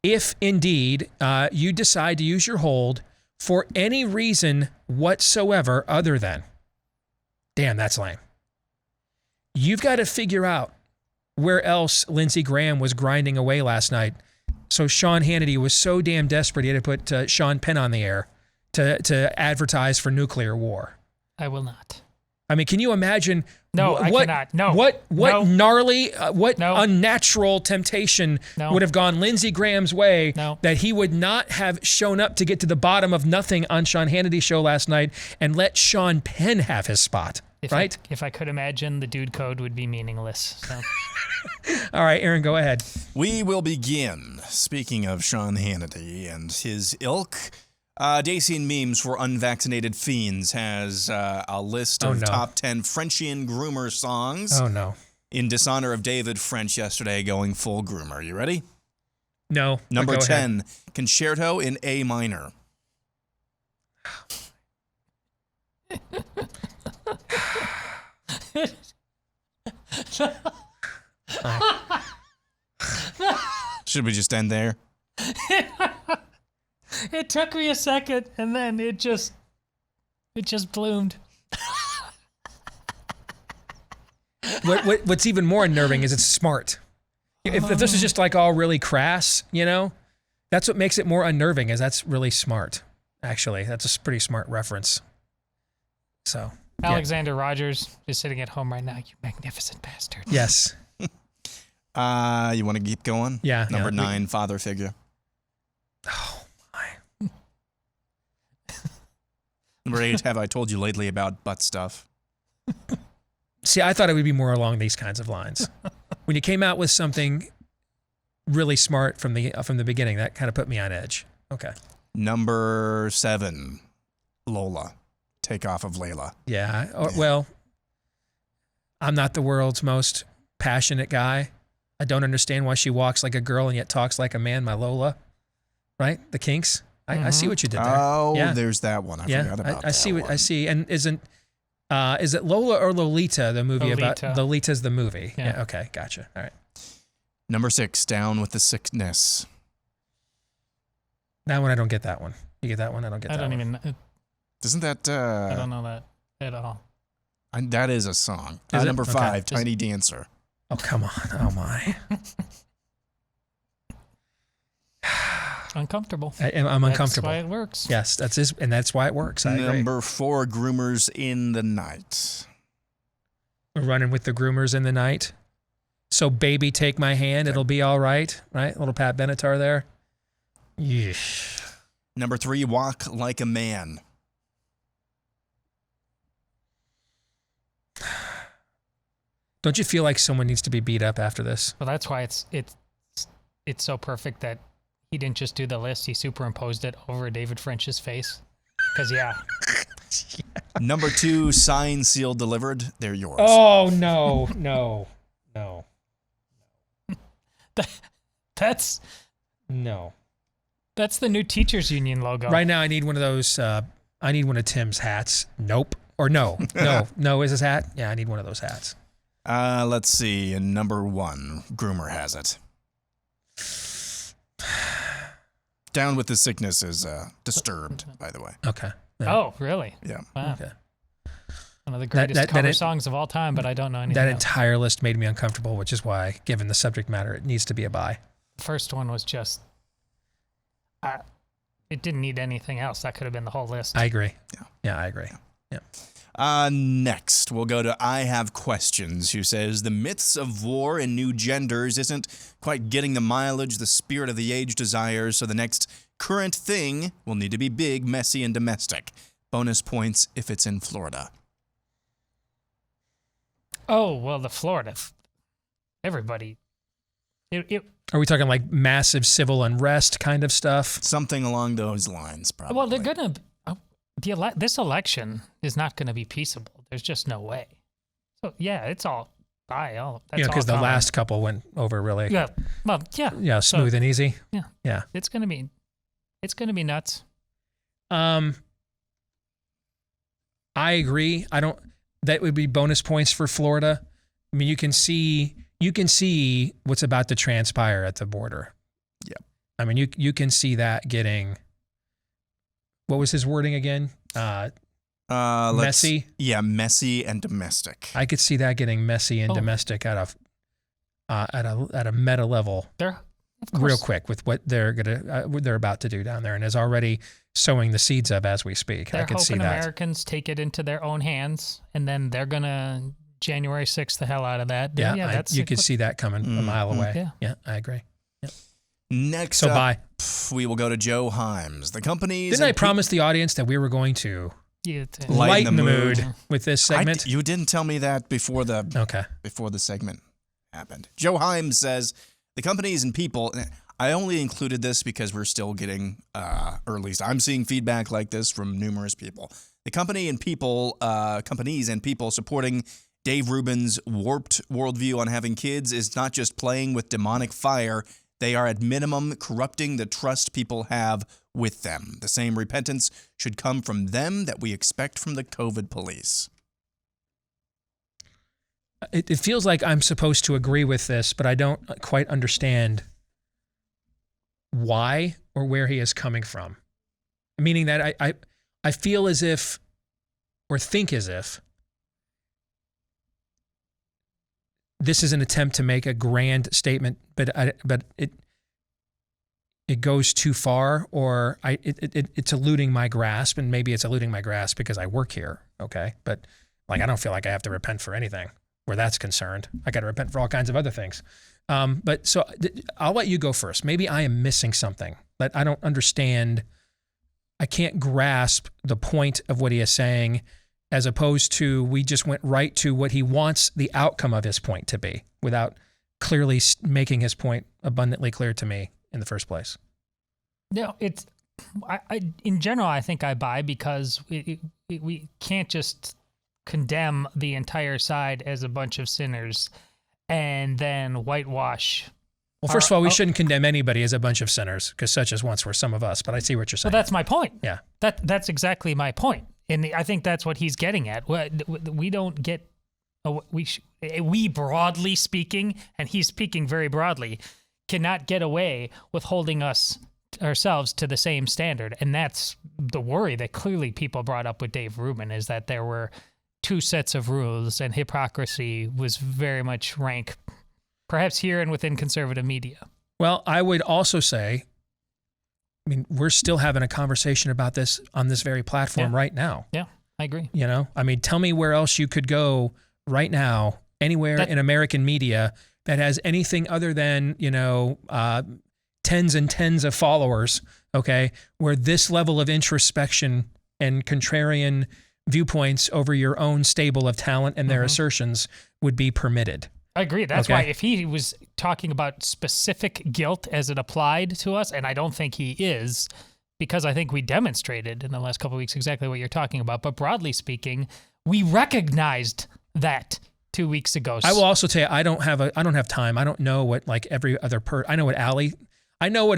If indeed you decide to use your hold for any reason whatsoever other than, damn, that's lame. You've got to figure out where else Lindsey Graham was grinding away last night. So Sean Hannity was so damn desperate he had to put Sean Penn on the air to advertise for nuclear war. I will not. I mean, can you imagine? No, I cannot. No. What No. gnarly, what No. unnatural temptation No. would have gone Lindsey Graham's way No. that he would not have shown up to get to the bottom of nothing on Sean Hannity's show last night and let Sean Penn have his spot, right? If I could imagine, the dude code would be meaningless. So. All right, Aaron, go ahead. We will begin. Speaking of Sean Hannity and his ilk, Dacian Memes for Unvaccinated Fiends has a list of top 10 Frenchian groomer songs. Oh, no. In dishonor of David French yesterday going full groomer. You ready? No. Number go 10, ahead. Concerto in A minor. Should we just end there? It took me a second, and then it just bloomed. What's even more unnerving is it's smart. If this is just like all really crass, you know, that's what makes it more unnerving. Is that's really smart. Actually, that's a pretty smart reference. So Alexander Rogers is sitting at home right now. You magnificent bastard. Yes. You want to keep going? Yeah. Number 9, Father Figure. Oh my. Number 8, Have I Told You Lately About Butt Stuff? See, I thought it would be more along these kinds of lines. When you came out with something really smart from the beginning, that kind of put me on edge. Okay. Number 7, Lola. Take Off of Layla. Yeah. Well, I'm not the world's most passionate guy. I don't understand why she walks like a girl and yet talks like a man, my Lola. Right? The Kinks. I see what you did there. Oh, yeah. There's that one. I forgot about that. I see what one. I see. And is it Lola or Lolita, the movie Lolita. about Lolita's the movie? Yeah. Okay. Gotcha. All right. Number 6, Down with the Sickness. That one, I don't get that one. You get that one? I don't get that one. I don't even. Isn't that... I don't know that at all. That is a song. Is it? Number Okay. 5, Tiny Dancer. Oh, come on. Oh, my. Uncomfortable. I'm uncomfortable. That's why it works. Yes, that's why it works. I agree. Number 4, Groomers in the Night. We're running with the groomers in the night. So, baby, take my hand. It'll be all right. Right? Little Pat Benatar there. Yeesh. Number 3, Walk Like a Man. Don't you feel like someone needs to be beat up after this? Well, that's why it's so perfect that he didn't just do the list; he superimposed it over David French's face. Because Number 2, Signed, Sealed, Delivered. They're yours. Oh, no. That's No. That's the new teachers union logo. Right now, I need one of those. I need one of Tim's hats. Nope. Or no. No. Is his hat? Yeah, I need one of those hats. Let's see. And number 1, Groomer has it. Down with the Sickness is Disturbed, by the way. Okay. Yeah. Oh, really? Yeah. Wow. Okay. One of the greatest cover songs of all time, but I don't know anything That else. entire list made me uncomfortable, which is why, given the subject matter, it needs to be a buy. The first one was just... it didn't need anything else. That could have been the whole list. I agree. Yeah, I agree. Yeah. Next, we'll go to I Have Questions, who says, the myths of war and new genders isn't quite getting the mileage the spirit of the age desires, so the next current thing will need to be big, messy, and domestic. Bonus points if it's in Florida. Oh, well, the Florida. Everybody. Are we talking like massive civil unrest kind of stuff? Something along those lines, probably. Well, they're going to... this election is not going to be peaceable. There's just no way. So, yeah, it's all... Because the last couple went over really... Yeah, well, yeah. Yeah, smooth and easy. Yeah. Yeah. It's going to be nuts. I agree. That would be bonus points for Florida. I mean, you can see what's about to transpire at the border. Yep. I mean, you can see that getting, what was his wording again? Messy. Yeah, messy and domestic. I could see that getting messy and domestic at a meta level. Real quick with what they're about to do down there, and is already sowing the seeds of as we speak. I could see that. Americans take it into their own hands, and then they're gonna January 6th the hell out of that. Yeah, you could see that coming a mile away. Yeah, I agree. Yeah. Next up, we will go to Joe Himes. The companies. Didn't I promise the audience that we were going to lighten the mood with this segment? You didn't tell me that before the segment happened. Joe Himes says the companies and people. I only included this because we're still getting, or at least I'm seeing feedback like this from numerous people. The companies and people supporting Dave Rubin's warped worldview on having kids is not just playing with demonic fire. They are at minimum corrupting the trust people have with them. The same repentance should come from them that we expect from the COVID police. It feels like I'm supposed to agree with this, but I don't quite understand why or where he is coming from. Meaning that I feel as if, or think as if, this is an attempt to make a grand statement, but it goes too far, or it's eluding my grasp, and maybe it's eluding my grasp because I work here, okay? But I don't feel like I have to repent for anything where that's concerned. I got to repent for all kinds of other things. But so I'll let you go first. Maybe I am missing something that I don't understand. I can't grasp the point of what he is saying, as opposed to we just went right to what he wants the outcome of his point to be without clearly making his point abundantly clear to me in the first place. No, in general, I think I buy, because we can't just condemn the entire side as a bunch of sinners and then whitewash. Well, first of all, we shouldn't condemn anybody as a bunch of sinners, because such as once were some of us, but I see what you're saying. Well, that's my point. Yeah. That's exactly my point. And I think that's what he's getting at. We don't get, we broadly speaking, and he's speaking very broadly, cannot get away with holding ourselves to the same standard. And that's the worry that clearly people brought up with Dave Rubin, is that there were two sets of rules, and hypocrisy was very much rank, perhaps here and within conservative media. Well, I would also say, I mean, we're still having a conversation about this on this very platform right now. Yeah, I agree. I mean, tell me where else you could go right now, anywhere in American media that has anything other than, tens and tens of followers, okay, where this level of introspection and contrarian viewpoints over your own stable of talent and their assertions would be permitted. I agree. That's why if he was talking about specific guilt as it applied to us, and I don't think he is, because I think we demonstrated in the last couple of weeks exactly what you're talking about. But broadly speaking, we recognized that 2 weeks ago. I will also tell you, I don't have time. I don't know what every other I know what Allie, I know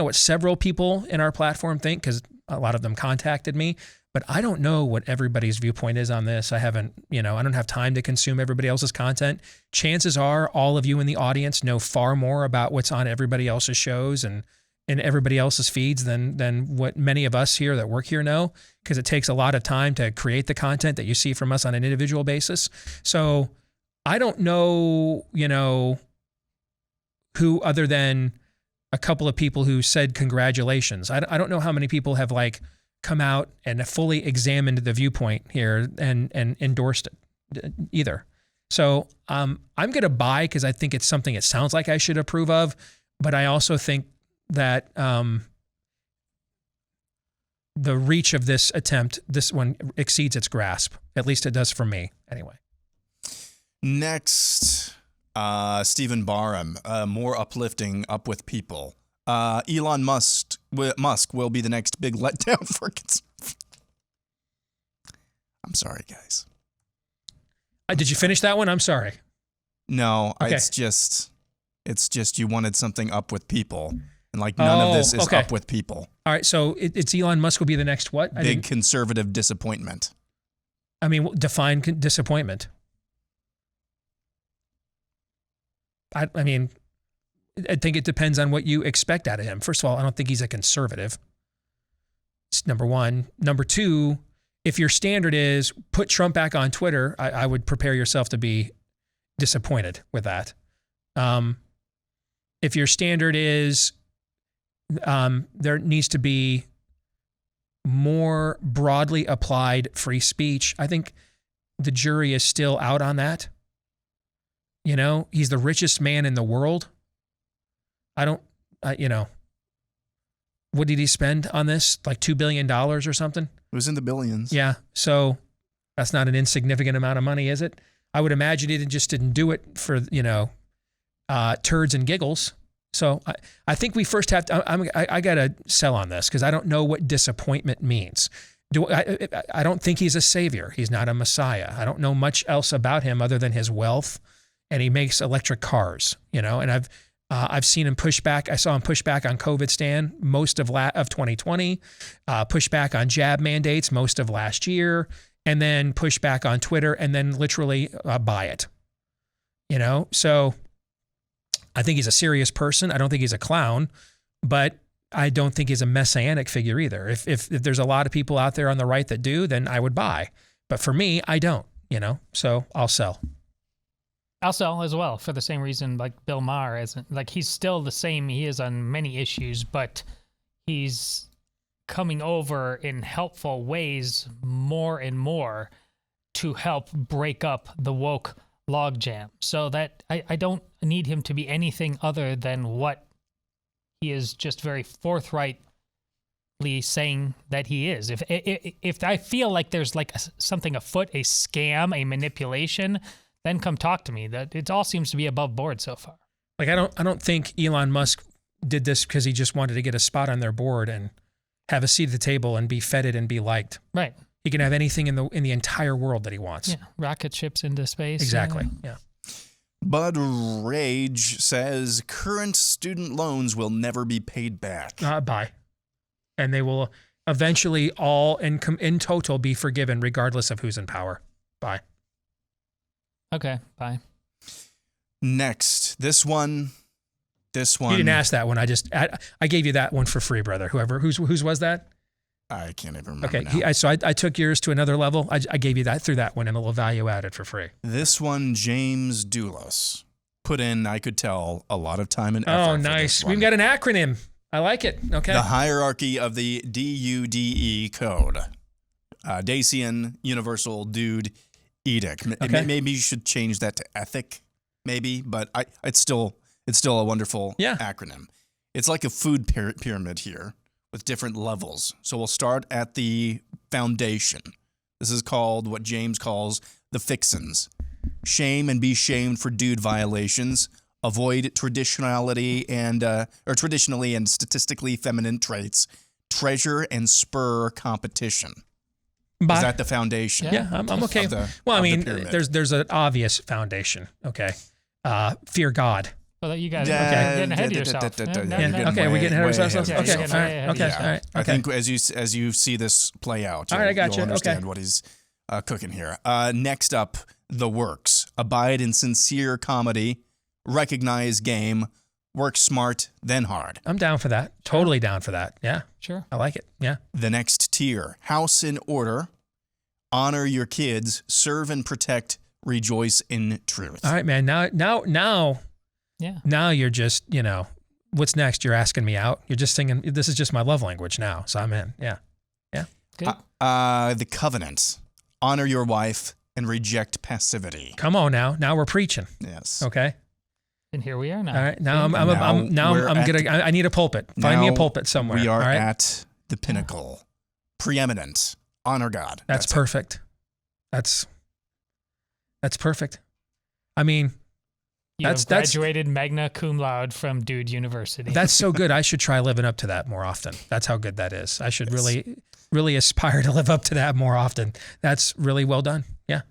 what several people in our platform think, because a lot of them contacted me. But I don't know what everybody's viewpoint is on this. I don't have time to consume everybody else's content. Chances are all of you in the audience know far more about what's on everybody else's shows and in everybody else's feeds than what many of us here that work here know, because it takes a lot of time to create the content that you see from us on an individual basis. So I don't know, who other than a couple of people who said congratulations. I don't know how many people have come out and fully examined the viewpoint here and endorsed it either. So I'm going to buy, because I think it's something it sounds like I should approve of, but I also think that the reach of this attempt, this one exceeds its grasp. At least it does for me anyway. Next, Stephen Barham, more uplifting, up with people. Elon Musk will be the next big letdown for I'm sorry, guys. Did you finish that one? I'm sorry. No, okay. It's just you wanted something up with people, and none of this is up with people. All right, so it's Elon Musk will be the next what? Big conservative disappointment. I mean, define disappointment. I mean, I think it depends on what you expect out of him. First of all, I don't think he's a conservative. It's number one. Number two, if your standard is put Trump back on Twitter, I would prepare yourself to be disappointed with that. If your standard is there needs to be more broadly applied free speech, I think the jury is still out on that. You know, he's the richest man in the world. You know, what did he spend on this? Like $2 billion or something? It was in the billions. Yeah. So that's not an insignificant amount of money, is it? I would imagine he just didn't do it for, you know, turds and giggles. So I think we first have to, I got to sell on this because I don't know what disappointment means. I don't think he's a savior. He's not a messiah. I don't know much else about him other than his wealth, and he makes electric cars, you know, and I've seen him push back. I saw him push back on COVID stand most of 2020, push back on jab mandates most of last year, and then push back on Twitter and then literally buy it, you know? So I think he's a serious person. I don't think he's a clown, but I don't think he's a messianic figure either. If there's a lot of people out there on the right that do, then I would buy. But for me, I don't, you know, so I'll sell. I'll sell as well for the same reason like Bill Maher isn't. Like he's still the same he is on many issues, but he's coming over in helpful ways more and more to help break up the woke logjam. So that I don't need him to be anything other than what he is just very forthrightly saying that he is. If I feel like there's like something afoot, a scam, a manipulation, then come talk to me. That it all seems to be above board so far. Like I don't think Elon Musk did this because he just wanted to get a spot on their board and have a seat at the table and be feted and be liked. Right. He can have anything in the entire world that he wants. Yeah. Rocket ships into space. Exactly. Yeah. Bud Rage says current student loans will never be paid back. Bye. And they will eventually all in total be forgiven regardless of who's in power. Bye. Okay, bye. Next, this one. You didn't ask that one. I gave you that one for free, brother. Whose was that? I can't even remember. Okay, now. so I took yours to another level. I gave you that through that one and a little value added for free. This one, James Doulas, put in, I could tell, a lot of time and effort. Oh, nice. We've got an acronym. I like it. Okay. The hierarchy of the DUDE code. Dacian Universal Dude Edict. Okay. Maybe you should change that to ethic, maybe, but it's still a wonderful acronym. It's like a food pyramid here with different levels. So we'll start at the foundation. This is called what James calls the fixins. Shame and be shamed for dude violations. Avoid traditionally and statistically feminine traits. Treasure and spur competition. Is that the foundation? Yeah, I'm okay. Well, I mean, there's an obvious foundation. Okay, fear God. Well, you guys are getting ahead of yourself. Okay, we're getting ahead of ourselves. Okay, all right. I think as you see this play out, all right, I got you. You'll understand what he's cooking here. Next up, the works. Abide in sincere comedy. Recognize game. Work smart, then hard. I'm down for that. Totally down for that. Yeah. Sure. I like it. Yeah. The next tier, house in order, honor your kids, serve and protect, rejoice in truth. All right, man. Now you're just, what's next? You're asking me out. You're just singing. This is just my love language now. So I'm in. Yeah. Yeah. Good. The covenant, honor your wife and reject passivity. Come on now. Now we're preaching. Yes. Okay. And here we are now. All right. I need a pulpit. Find me a pulpit somewhere. We are all right? at the pinnacle. Preeminent. Honor God. That's perfect. That's perfect. I mean, that's graduated magna cum laude from Dude University. That's so good. I should try living up to that more often. That's how good that is. I should really aspire to live up to that more often. That's really well done. Yeah.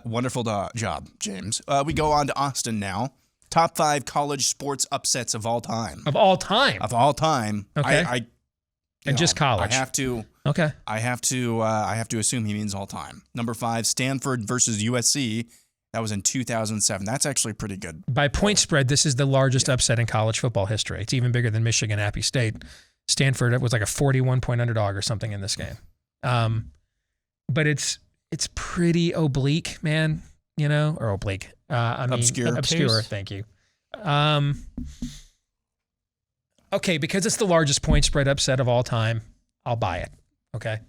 Wonderful job, James. We go on to Austin now. Top 5 college sports upsets of all time. Of all time? Of all time. Okay. And just college. I have to. Okay. I have to assume he means all time. Number 5, Stanford versus USC. That was in 2007. That's actually pretty good. By point spread, this is the largest upset in college football history. It's even bigger than Michigan Appy State. Stanford, it was like a 41-point underdog or something in this game. But it's pretty oblique, man. You know, or oblique. Obscure. Obscure. Thank you. Okay, because it's the largest point spread upset of all time, I'll buy it. Okay,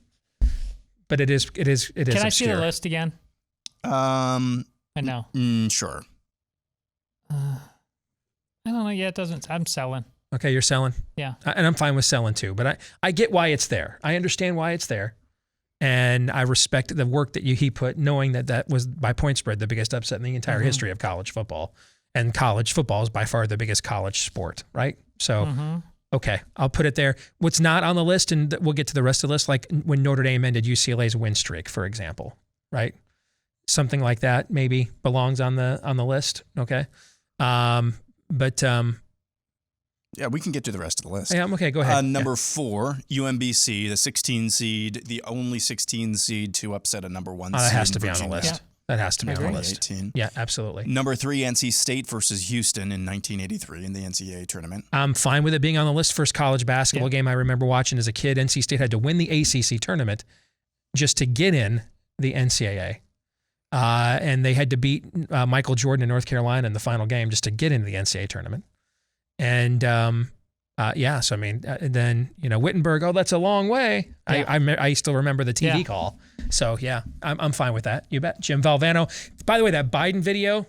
but it is. Can I obscure. see the list again? I know. Sure. I don't know. Yeah, it doesn't. I'm selling. Okay, you're selling. Yeah, and I'm fine with selling too. But I get why it's there. I understand why it's there, and I respect the work that he put, knowing that was by point spread the biggest upset in the entire history of college football, and college football is by far the biggest college sport, right? So. Okay, I'll put it there. What's not on the list, and we'll get to the rest of the list, like when Notre Dame ended UCLA's win streak, for example, right? Something like that maybe belongs on the list. Okay, yeah, we can get to the rest of the list. Yeah, okay, go ahead. Number 4, UMBC, the 16 seed, the only 16 seed to upset a number 1 seed. That has to be on Virginia. the list. Yeah. That has to be on the 2018. list. Yeah, absolutely. Number 3, NC State versus Houston in 1983 in the NCAA tournament. I'm fine with it being on the list. First college basketball game I remember watching as a kid. NC State had to win the ACC tournament just to get in the NCAA. And they had to beat Michael Jordan in North Carolina in the final game just to get into the NCAA tournament. And so I mean, then Wittenberg. Oh, that's a long way. Yeah. I still remember the TV call. So yeah, I'm fine with that. You bet. Jim Valvano. By the way, that Biden video,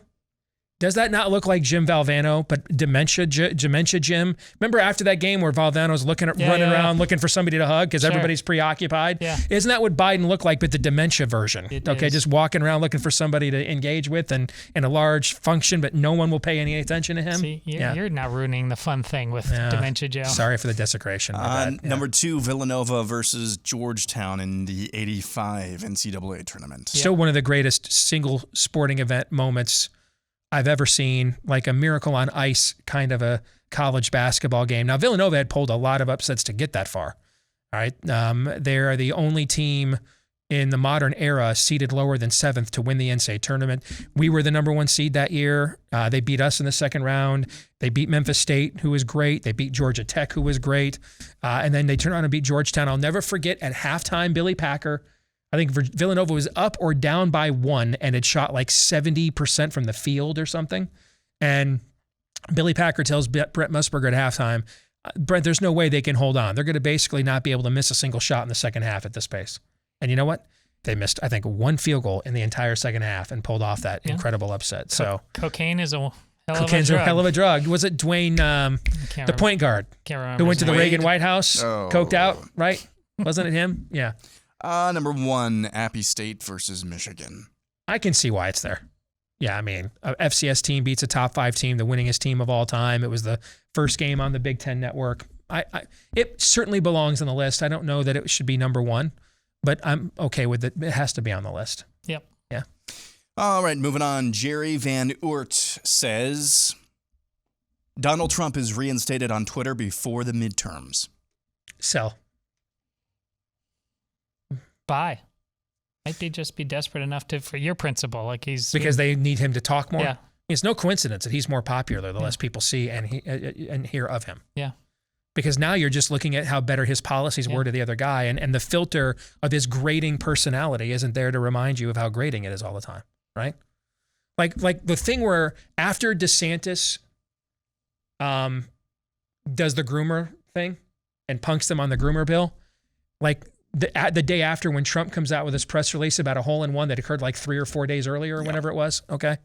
does that not look like Jim Valvano, but dementia Jim? Remember after that game where Valvano's running around looking for somebody to hug because everybody's preoccupied? Yeah. Isn't that what Biden looked like, but the dementia version? Just walking around looking for somebody to engage with and in a large function, but no one will pay any attention to him? See, you're not ruining the fun thing with dementia, Joe. Sorry for the desecration. Number 2, Villanova versus Georgetown in the 85 NCAA tournament. Still one of the greatest single sporting event moments I've ever seen, like a miracle on ice kind of a college basketball game. Now, Villanova had pulled a lot of upsets to get that far. All right. They're the only team in the modern era seeded lower than 7th to win the NCAA tournament. We were the number 1 seed that year. They beat us in the second round. They beat Memphis State, who was great. They beat Georgia Tech, who was great. And then they turned around and beat Georgetown. I'll never forget at halftime, Billy Packer, I think Villanova was up or down by 1 and had shot like 70% from the field or something. And Billy Packer tells Brett Musburger at halftime, Brent, there's no way they can hold on. They're going to basically not be able to miss a single shot in the second half at this pace. And you know what? They missed, I think, 1 field goal in the entire second half and pulled off that incredible upset. So cocaine is a Cocaine's a hell of a drug. Was it Dwayne, the point guard, who went to the Reagan White House, coked out, right? Wasn't it him? Yeah. Number 1, Appy State versus Michigan. I can see why it's there. Yeah, I mean, a FCS team beats a top 5 team, the winningest team of all time. It was the first game on the Big Ten Network. It certainly belongs on the list. I don't know that it should be number 1, but I'm okay with it. It has to be on the list. Yep. Yeah. All right, moving on. Jerry Van Oort says, Donald Trump is reinstated on Twitter before the midterms. Sell. Buy. Might they just be desperate enough for your principle, like because they need him to talk more. Yeah. It's no coincidence that he's more popular the less people see and hear of him. Yeah. Because now you're just looking at how better his policies were to the other guy, and the filter of his grating personality isn't there to remind you of how grating it is all the time, right? Like the thing where after DeSantis does the groomer thing and punks them on the groomer bill, like the day after when Trump comes out with his press release about a hole-in-one that occurred like 3 or 4 days earlier or whenever it was, okay?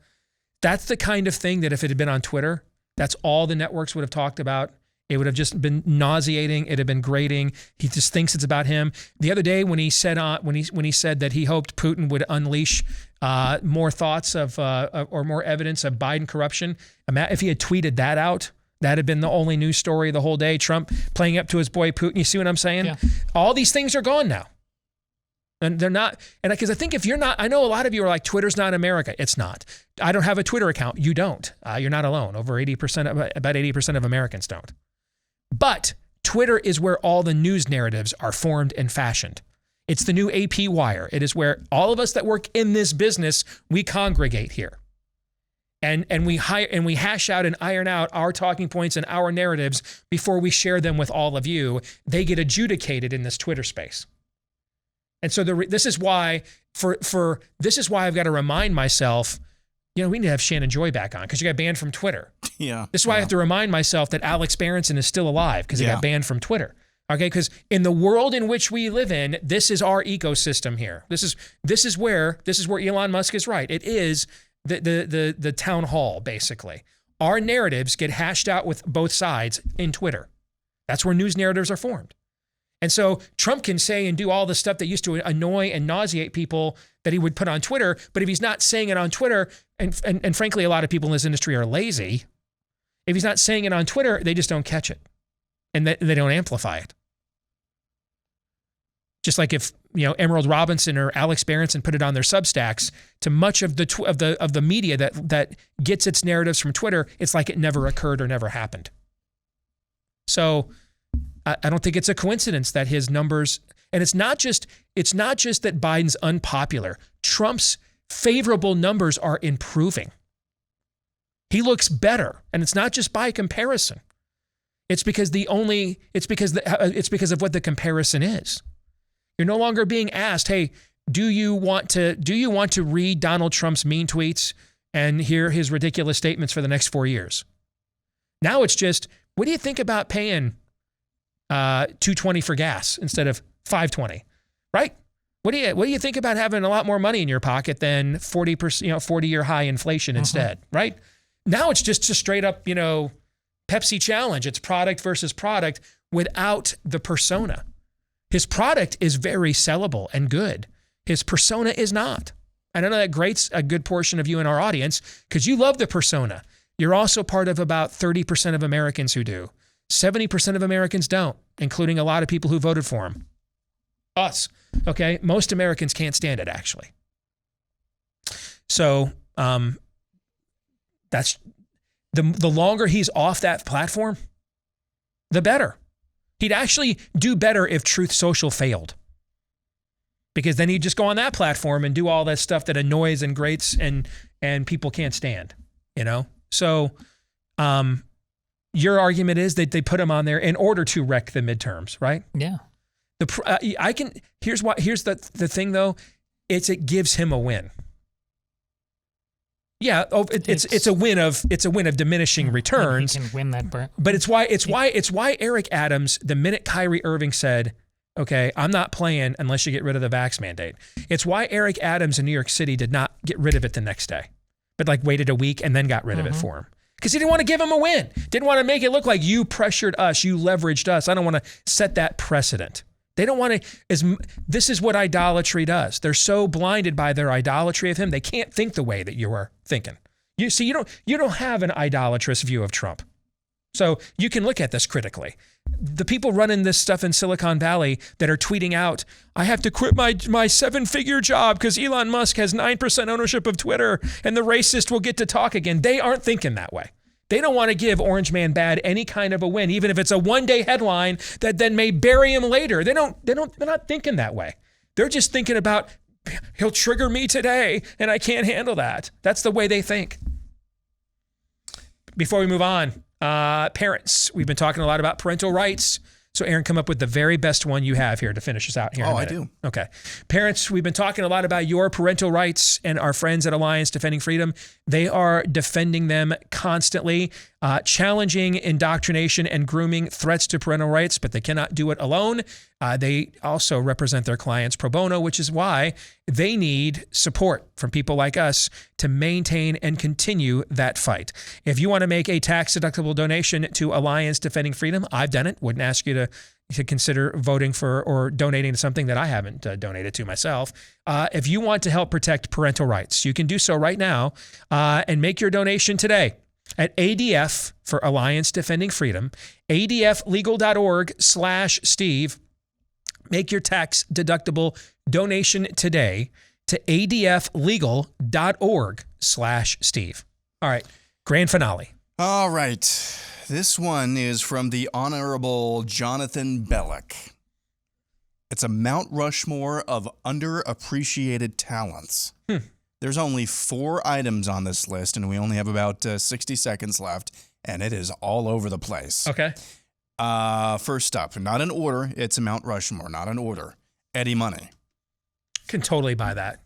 That's the kind of thing that if it had been on Twitter, that's all the networks would have talked about. It would have just been nauseating. It'd have been grating. He just thinks it's about him. The other day when he said when he said that he hoped Putin would unleash more thoughts of or more evidence of Biden corruption, if he had tweeted that out, that had been the only news story the whole day. Trump playing up to his boy Putin. You see what I'm saying? Yeah. All these things are gone now. And they're not, and because I think if you're not, I know a lot of you are like, Twitter's not America. It's not. I don't have a Twitter account. You don't. You're not alone. About 80% of Americans don't. But Twitter is where all the news narratives are formed and fashioned. It's the new AP wire. It is where all of us that work in this business, we congregate here. And we hash out and iron out our talking points and our narratives before we share them with all of you. They get adjudicated in this Twitter space. And so this is why I've got to remind myself, we need to have Shannon Joy back on because you got banned from Twitter. Yeah. This is why I have to remind myself that Alex Berenson is still alive because he got banned from Twitter. Okay, because in the world in which we live in, this is our ecosystem here. This is where Elon Musk is right. It is the town hall, basically. Our narratives get hashed out with both sides in Twitter. That's where news narratives are formed. And so Trump can say and do all the stuff that used to annoy and nauseate people that he would put on Twitter, but if he's not saying it on Twitter, and frankly, a lot of people in this industry are lazy, if he's not saying it on Twitter, they just don't catch it. And they don't amplify it. Just like if Emerald Robinson or Alex Berenson put it on their Substacks, to much of the media that gets its narratives from Twitter, it's like it never occurred or never happened. So I don't think it's a coincidence that his numbers, and it's not just that Biden's unpopular. Trump's favorable numbers are improving. He looks better, and it's not just by comparison. It's because of what the comparison is. You're no longer being asked, hey, do you want to read Donald Trump's mean tweets and hear his ridiculous statements for the next 4 years? Now it's just, what do you think about paying $2.20 for gas instead of $5.20, right? What do you think about having a lot more money in your pocket than 40%, 40-year high inflation instead, right? Now it's just a straight up, Pepsi challenge. It's product versus product without the persona. His product is very sellable and good. His persona is not. I know that grates a good portion of you in our audience because you love the persona. You're also part of about 30% of Americans who do. 70% of Americans don't, including a lot of people who voted for him. Us, okay? Most Americans can't stand it, actually. So that's the longer he's off that platform, the better. He'd actually do better if Truth Social failed. Because then he'd just go on that platform and do all that stuff that annoys and grates and people can't stand, So your argument is that they put him on there in order to wreck the midterms, right? Yeah. Here's the thing though, it gives him a win. Yeah, it's a win of diminishing returns. He can win that, but it's why Eric Adams, the minute Kyrie Irving said, "Okay, I'm not playing unless you get rid of the vax mandate." It's why Eric Adams in New York City did not get rid of it the next day, but waited a week and then got rid of it for him because he didn't want to give him a win. Didn't want to make it look like you pressured us, you leveraged us. I don't want to set that precedent. They don't want to. This is what idolatry does. They're so blinded by their idolatry of him, they can't think the way that you are thinking. You see, you don't have an idolatrous view of Trump, so you can look at this critically. The people running this stuff in Silicon Valley that are tweeting out, "I have to quit my 7-figure job because Elon Musk has 9% ownership of Twitter, and the racist will get to talk again." They aren't thinking that way. They don't want to give Orange Man Bad any kind of a win, even if it's a one-day headline that then may bury him later. They're not thinking that way. They're just thinking about, he'll trigger me today and I can't handle that. That's the way they think. Before we move on, parents, we've been talking a lot about parental rights. So Aaron, come up with the very best one you have here to finish us out here. Oh, I do. Okay. Parents, we've been talking a lot about your parental rights, and our friends at Alliance Defending Freedom, they are defending them constantly, challenging indoctrination and grooming threats to parental rights, but they cannot do it alone. They also represent their clients pro bono, which is why they need support from people like us to maintain and continue that fight. If you want to make a tax-deductible donation to Alliance Defending Freedom, I've done it. Wouldn't ask you to consider voting for or donating to something that I haven't donated to myself. If you want to help protect parental rights, you can do so right now and make your donation today at ADF for Alliance Defending Freedom, adflegal.org/Steve. Make your tax-deductible donation today to adflegal.org/Steve. All right, grand finale. All right. This one is from the Honorable Jonathan Bellick. It's a Mount Rushmore of underappreciated talents. There's only 4 items on this list, and we only have about 60 seconds left, and it is all over the place. Okay. First up, not in order, it's a Mount Rushmore, not in order. Eddie Money. Can totally buy that.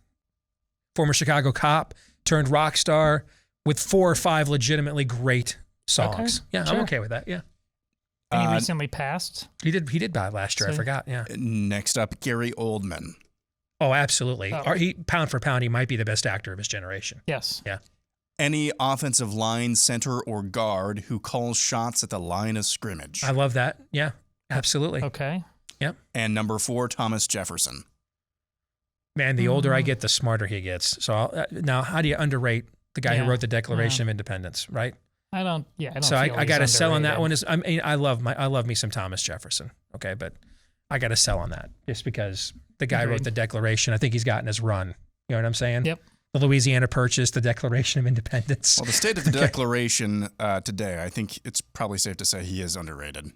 Former Chicago cop turned rock star with 4 or 5 legitimately great songs. Okay, Yeah, sure. I'm okay with that. Yeah. And he recently passed. He did buy it last year. I So- forgot. Yeah. Next up, Gary Oldman. Oh, absolutely. Oh. Pound for pound, he might be the best actor of his generation. Yes. Yeah. Any offensive line, center, or guard who calls shots at the line of scrimmage. I love that. Yeah, absolutely. Okay. Yep. And number 4, Thomas Jefferson. Man, the older I get, the smarter he gets. So now, how do you underrate the guy Yeah. who wrote the Declaration of Independence, right? I don't. So I got to sell on that one. Underrated. I love me some Thomas Jefferson. Okay, but I got to sell on that just because the guy wrote Agreed. the Declaration. I think he's gotten his run. You know what I'm saying? Yep. The Louisiana Purchase, the Declaration of Independence. Well, the state of the Declaration today, I think it's probably safe to say he is underrated.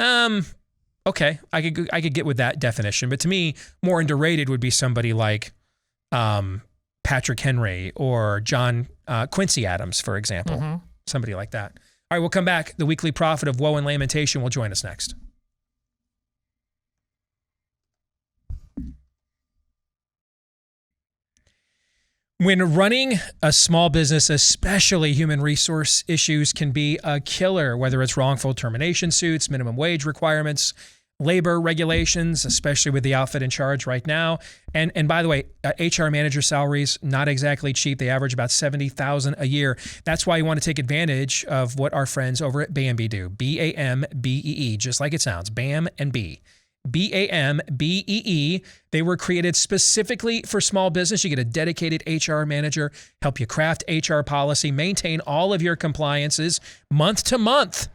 Okay, I could get with that definition, but to me, more underrated would be somebody like Patrick Henry or John Quincy Adams, for example. Mm-hmm. Somebody like that. All right, we'll come back. The weekly prophet of woe and lamentation will join us next. When running a small business, especially human resource issues can be a killer, whether it's wrongful termination suits, minimum wage requirements, labor regulations, especially with the outfit in charge right now. And by the way, HR manager salaries, not exactly cheap. They average about $70,000 a year. That's why you want to take advantage of what our friends over at Bambi do. BAMBEE, just like it sounds, BAM and B. BAMBEE. They were created specifically for small business. You get a dedicated HR manager, help you craft HR policy, maintain all of your compliances month to month.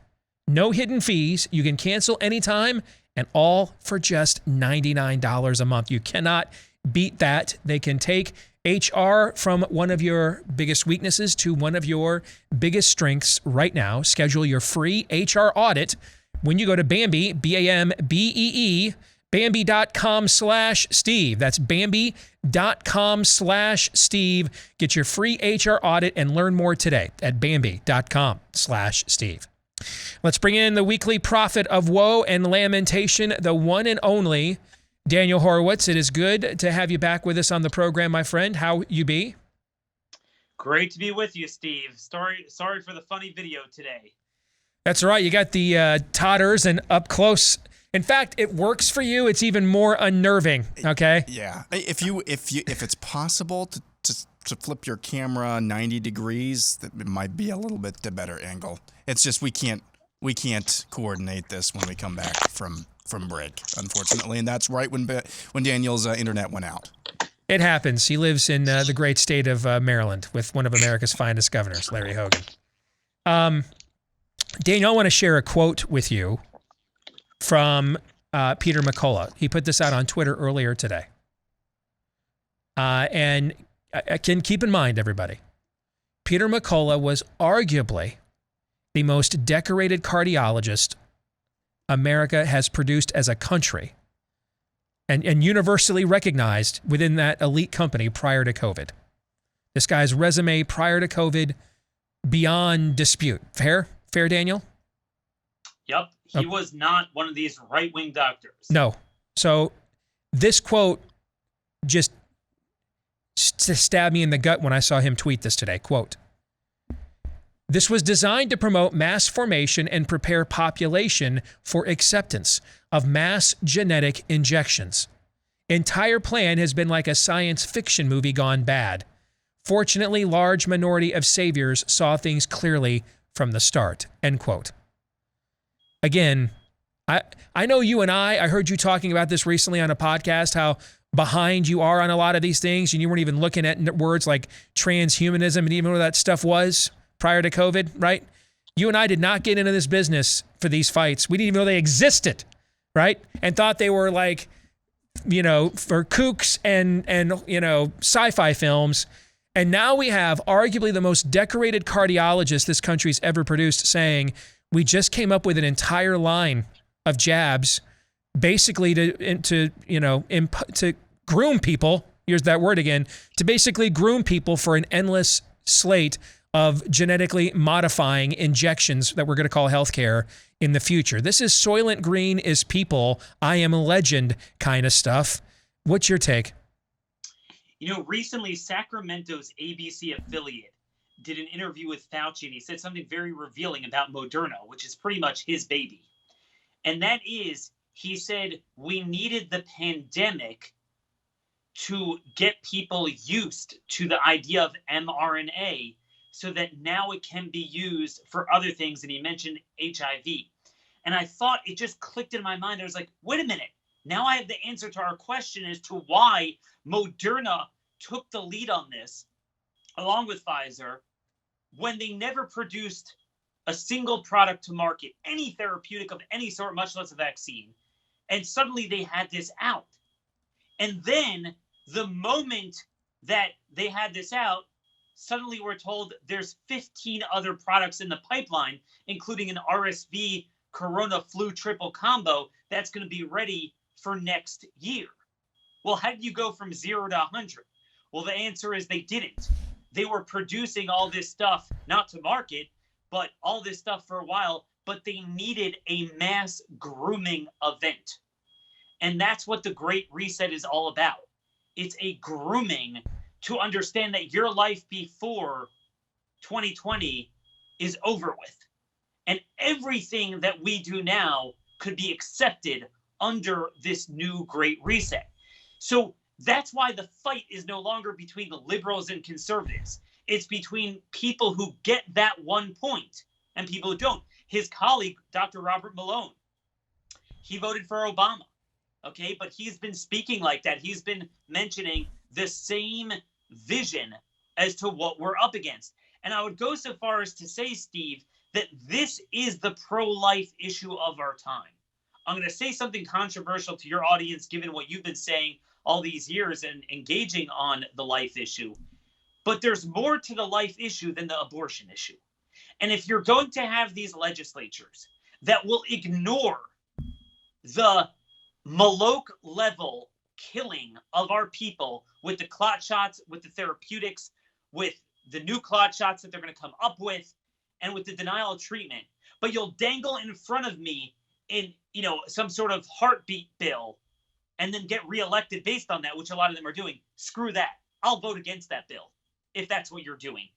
No hidden fees. You can cancel anytime, and all for just $99 a month. You cannot beat that. They can take HR from one of your biggest weaknesses to one of your biggest strengths right now. Schedule your free HR audit when you go to Bambi, BAMBEE, Bambi.com/Steve. That's Bambi.com/Steve. Get your free HR audit and learn more today at Bambi.com/Steve. Let's bring in the weekly prophet of woe and lamentation, the one and only Daniel Horowitz. It is good to have you back with us on the program, my friend. How you be? Great to be with you, Steve. Sorry for the funny video today. That's right. You got the totters and up close. In fact, it works for you. It's even more unnerving. Okay. Yeah. If it's possible to flip your camera 90 degrees, that it might be a little bit the better angle. It's just we can't coordinate this when we come back from break, unfortunately, and that's right when Daniel's internet went out. It happens. He lives in the great state of Maryland with one of America's finest governors, Larry Hogan. Daniel, I want to share a quote with you from Peter McCullough. He put this out on Twitter earlier today. And I can keep in mind, everybody, Peter McCullough was arguably the most decorated cardiologist America has produced as a country and universally recognized within that elite company prior to COVID. This guy's resume prior to COVID, beyond dispute. Fair, Daniel? Yep, he was not one of these right-wing doctors. No. So this quote just stabbed me in the gut when I saw him tweet this today. Quote, "This was designed to promote mass formation and prepare population for acceptance of mass genetic injections. Entire plan has been like a science fiction movie gone bad. Fortunately, large minority of saviors saw things clearly from the start." End quote. Again, I know you and I heard you talking about this recently on a podcast, how behind you are on a lot of these things, and you weren't even looking at words like transhumanism and even what that stuff was prior to COVID, right? You and I did not get into this business for these fights. We didn't even know they existed, right? And thought they were like, for kooks and sci-fi films. And now we have arguably the most decorated cardiologist this country's ever produced saying, we just came up with an entire line of jabs, basically to groom people. Here's that word again, to basically groom people for an endless slate of genetically modifying injections that we're going to call healthcare in the future. This is Soylent Green is people, I am a legend kind of stuff. What's your take? You know, recently Sacramento's ABC affiliate did an interview with Fauci, and he said something very revealing about Moderna, which is pretty much his baby. And that is, he said, we needed the pandemic to get people used to the idea of mRNA so that now it can be used for other things. And he mentioned HIV. And I thought, it just clicked in my mind. I was like, wait a minute. Now I have the answer to our question as to why Moderna took the lead on this, along with Pfizer, when they never produced a single product to market, any therapeutic of any sort, much less a vaccine. And suddenly they had this out. And then the moment that they had this out, suddenly we're told there's 15 other products in the pipeline, including an RSV Corona flu triple combo that's going to be ready for next year. Well, how did you go from 0 to 100? Well, the answer is they didn't. They were producing all this stuff, not to market, but all this stuff for a while, but they needed a mass grooming event. And that's what the Great Reset is all about. It's a grooming to understand that your life before 2020 is over with. And everything that we do now could be accepted under this new Great Reset. So that's why the fight is no longer between the liberals and conservatives. It's between people who get that one point and people who don't. His colleague, Dr. Robert Malone, he voted for Obama. Okay, but he's been speaking like that. He's been mentioning the same vision as to what we're up against. And I would go so far as to say, Steve, that this is the pro-life issue of our time. I'm going to say something controversial to your audience, given what you've been saying all these years and engaging on the life issue. But there's more to the life issue than the abortion issue. And if you're going to have these legislatures that will ignore the Moloch level killing of our people with the clot shots, with the therapeutics, with the new clot shots that they're going to come up with, and with the denial of treatment, but you'll dangle in front of me in, some sort of heartbeat bill and then get reelected based on that, which a lot of them are doing. Screw that. I'll vote against that bill if that's what you're doing.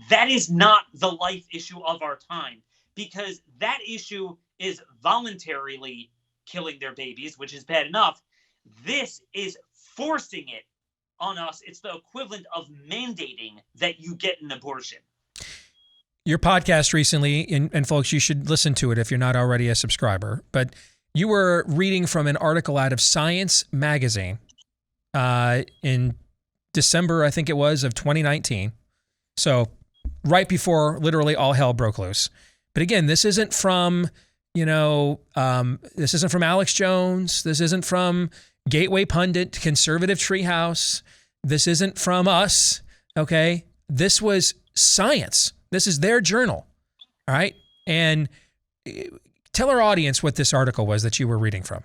That is not the life issue of our time, because that issue is voluntarily killing their babies, which is bad enough. This is forcing it on us. It's the equivalent of mandating that you get an abortion. Your podcast recently, and folks, you should listen to it if you're not already a subscriber, but you were reading from an article out of Science magazine in December, I think it was, of 2019. So right before literally all hell broke loose. But again, this isn't from, this isn't from Alex Jones. This isn't from Gateway Pundit, Conservative Treehouse. This isn't from us, okay? This was Science. This is their journal, all right? And tell our audience what this article was that you were reading from.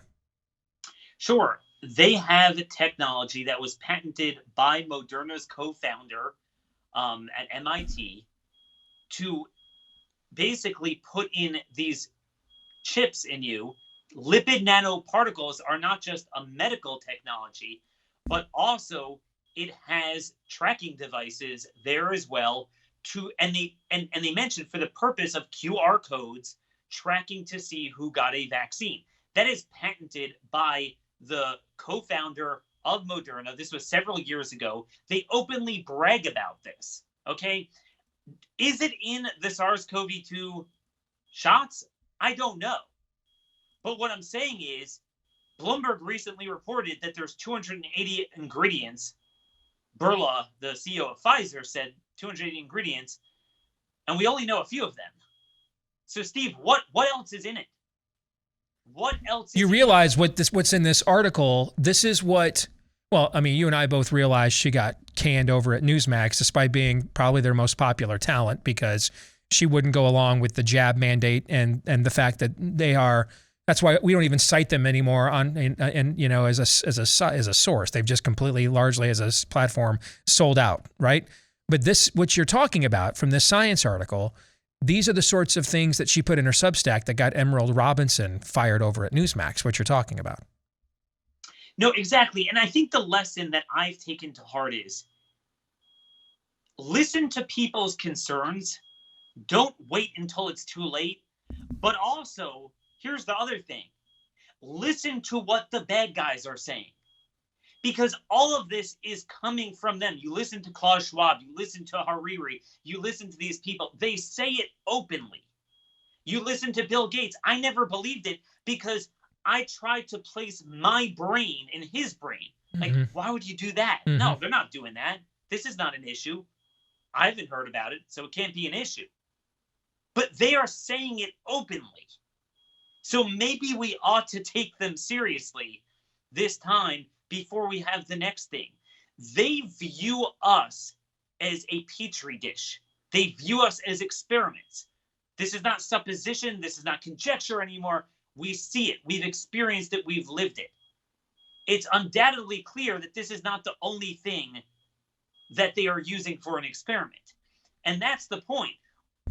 Sure. They have a technology that was patented by Moderna's co-founder at MIT to basically put in these chips in you. Lipid nanoparticles are not just a medical technology, but also it has tracking devices there as well. And they mentioned for the purpose of QR codes tracking to see who got a vaccine. That is patented by the co-founder of Moderna. This was several years ago. They openly brag about this. Okay. Is it in the SARS-CoV-2 shots? I don't know. But what I'm saying is Bloomberg recently reported that there's 280 ingredients. Burla, the CEO of Pfizer, said 280 ingredients, and we only know a few of them. So, Steve, what else is in it? What else? You realize what's in this article? This is what. Well, I mean, you and I both realized she got canned over at Newsmax, despite being probably their most popular talent, because she wouldn't go along with the jab mandate and the fact that that's why we don't even cite them anymore as a source. They've just completely, largely as a platform, sold out, right? But this, what you're talking about from this Science article, these are the sorts of things that she put in her Substack that got Emerald Robinson fired over at Newsmax, what you're talking about. No, exactly. And I think the lesson that I've taken to heart is listen to people's concerns. Don't wait until it's too late. But also, here's the other thing. Listen to what the bad guys are saying. Because all of this is coming from them. You listen to Klaus Schwab, you listen to Hariri, you listen to these people. They say it openly. You listen to Bill Gates. I never believed it because I tried to place my brain in his brain. Like, why would you do that? No, they're not doing that. This is not an issue. I haven't heard about it, so it can't be an issue. But they are saying it openly. So maybe we ought to take them seriously this time before we have the next thing. They view us as a petri dish. They view us as experiments. This is not supposition. This is not conjecture anymore. We see it. We've experienced it. We've lived it. It's undoubtedly clear that this is not the only thing that they are using for an experiment. And that's the point.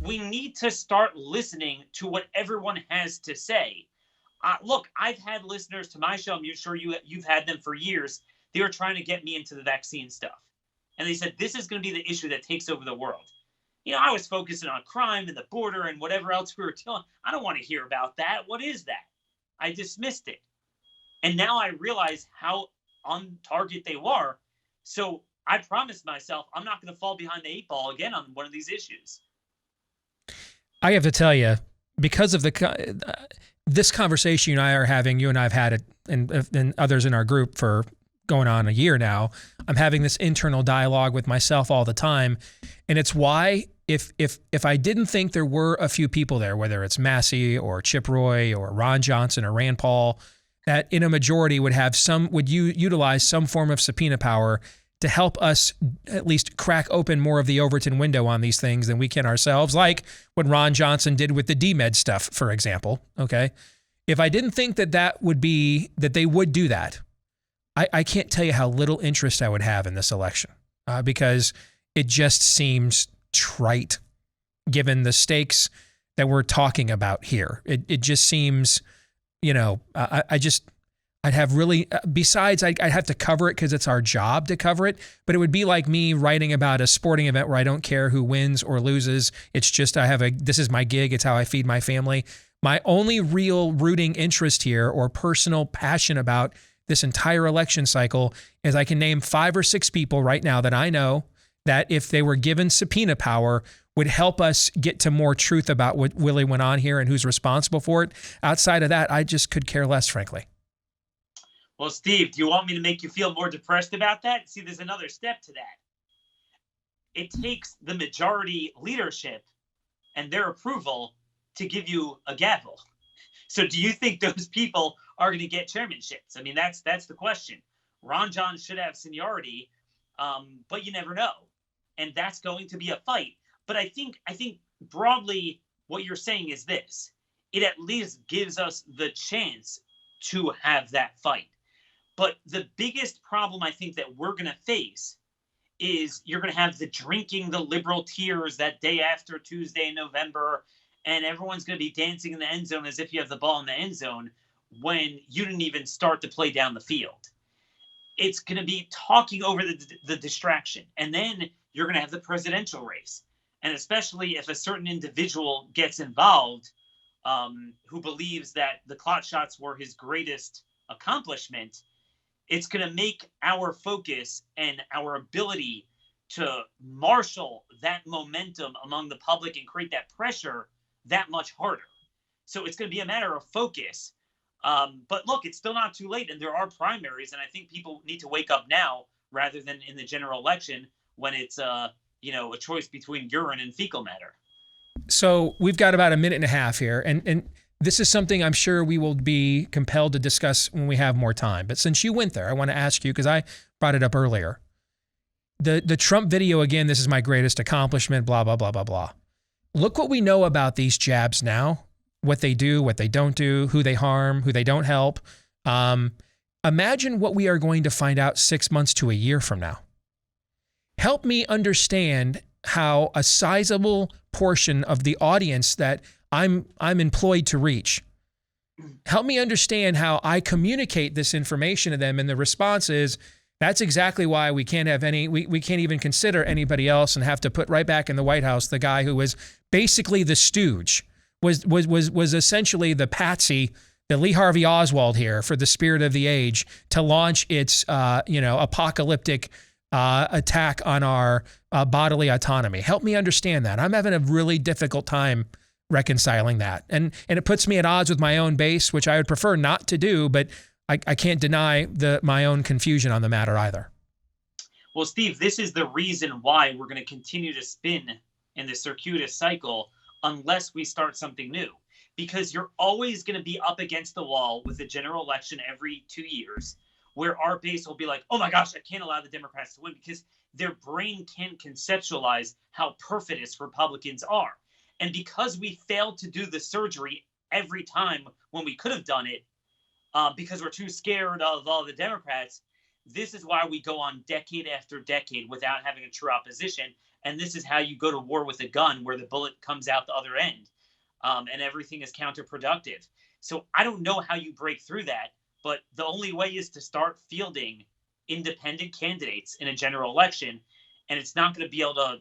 We need to start listening to what everyone has to say. Look, I've had listeners to my show. I'm sure you've had them for years. They were trying to get me into the vaccine stuff. And they said, this is going to be the issue that takes over the world. You know, I was focusing on crime and the border and whatever else we were telling. I don't want to hear about that. What is that? I dismissed it. And now I realize how on target they were. So I promised myself I'm not going to fall behind the 8 ball again on one of these issues. I have to tell you, because of this conversation you and I are having, you and I have had it, and others in our group for going on a year now, I'm having this internal dialogue with myself all the time. And it's why if I didn't think there were a few people there, whether it's Massey or Chip Roy or Ron Johnson or Rand Paul, that in a majority would utilize some form of subpoena power to help us at least crack open more of the Overton window on these things than we can ourselves, like what Ron Johnson did with the DMED stuff, for example, okay? If I didn't think that they would do that, I can't tell you how little interest I would have in this election because it just seems trite given the stakes that we're talking about here. It just seems, I'd have really, besides I'd have to cover it because it's our job to cover it, but it would be like me writing about a sporting event where I don't care who wins or loses. It's just this is my gig. It's how I feed my family. My only real rooting interest here or personal passion about this entire election cycle is I can name 5 or 6 people right now that I know that if they were given subpoena power would help us get to more truth about what really went on here and who's responsible for it. Outside of that, I just could care less, frankly. Well, Steve, do you want me to make you feel more depressed about that? See, there's another step to that. It takes the majority leadership and their approval to give you a gavel. So do you think those people are going to get chairmanships? I mean, that's the question. Ron John should have seniority, but you never know. And that's going to be a fight. But I think broadly what you're saying is this. It at least gives us the chance to have that fight. But the biggest problem I think that we're going to face is you're going to have the drinking the liberal tears that day after Tuesday in November, and everyone's going to be dancing in the end zone as if you have the ball in the end zone when you didn't even start to play down the field. It's going to be talking over the distraction. And then you're going to have the presidential race. And especially if a certain individual gets involved who believes that the clot shots were his greatest accomplishment, it's going to make our focus and our ability to marshal that momentum among the public and create that pressure that much harder. So it's going to be a matter of focus. But look, it's still not too late, and there are primaries, and I think people need to wake up now rather than in the general election when it's a choice between urine and fecal matter. So we've got about a minute and a half here, and this is something I'm sure we will be compelled to discuss when we have more time. But since you went there, I want to ask you, because I brought it up earlier. The Trump video, again, this is my greatest accomplishment, blah, blah, blah, blah, blah. look what we know about these jabs now, what they do, what they don't do, who they harm, who they don't help. Imagine what we are going to find out 6 months to a year from now. Help me understand how a sizable portion of the audience that I'm employed to reach. Help me understand how I communicate this information to them, and the response is, that's exactly why we can't have we can't even consider anybody else, and have to put right back in the White House the guy who was basically the stooge, was essentially the patsy, the Lee Harvey Oswald here for the spirit of the age to launch its apocalyptic attack on our bodily autonomy. Help me understand that. I'm having a really difficult time reconciling that. And it puts me at odds with my own base, which I would prefer not to do, but I can't deny my own confusion on the matter either. Well, Steve, this is the reason why we're going to continue to spin in this circuitous cycle unless we start something new. Because you're always going to be up against the wall with a general election every 2 years, where our base will be like, oh my gosh, I can't allow the Democrats to win, because their brain can't conceptualize how perfidious Republicans are. And because we failed to do the surgery every time when we could have done it, because we're too scared of all the Democrats, this is why we go on decade after decade without having a true opposition. And this is how you go to war with a gun, where the bullet comes out the other end, and everything is counterproductive. So I don't know how you break through that, but the only way is to start fielding independent candidates in a general election, and it's not going to be able to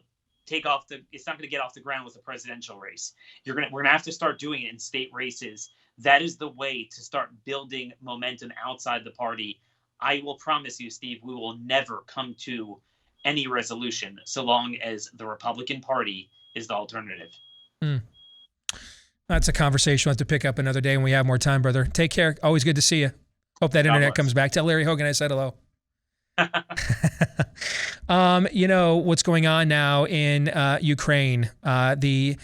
it's not going to get off the ground with a presidential race. We're going to have to start doing it in state races. That is the way to start building momentum outside the party. I will promise you, Steve, we will never come to any resolution so long as the Republican Party is the alternative. That's a conversation we'll have to pick up another day when we have more time, brother. Take care. Always good to see you. Hope that internet comes back. Tell Larry Hogan I said hello. What's going on now in Ukraine, the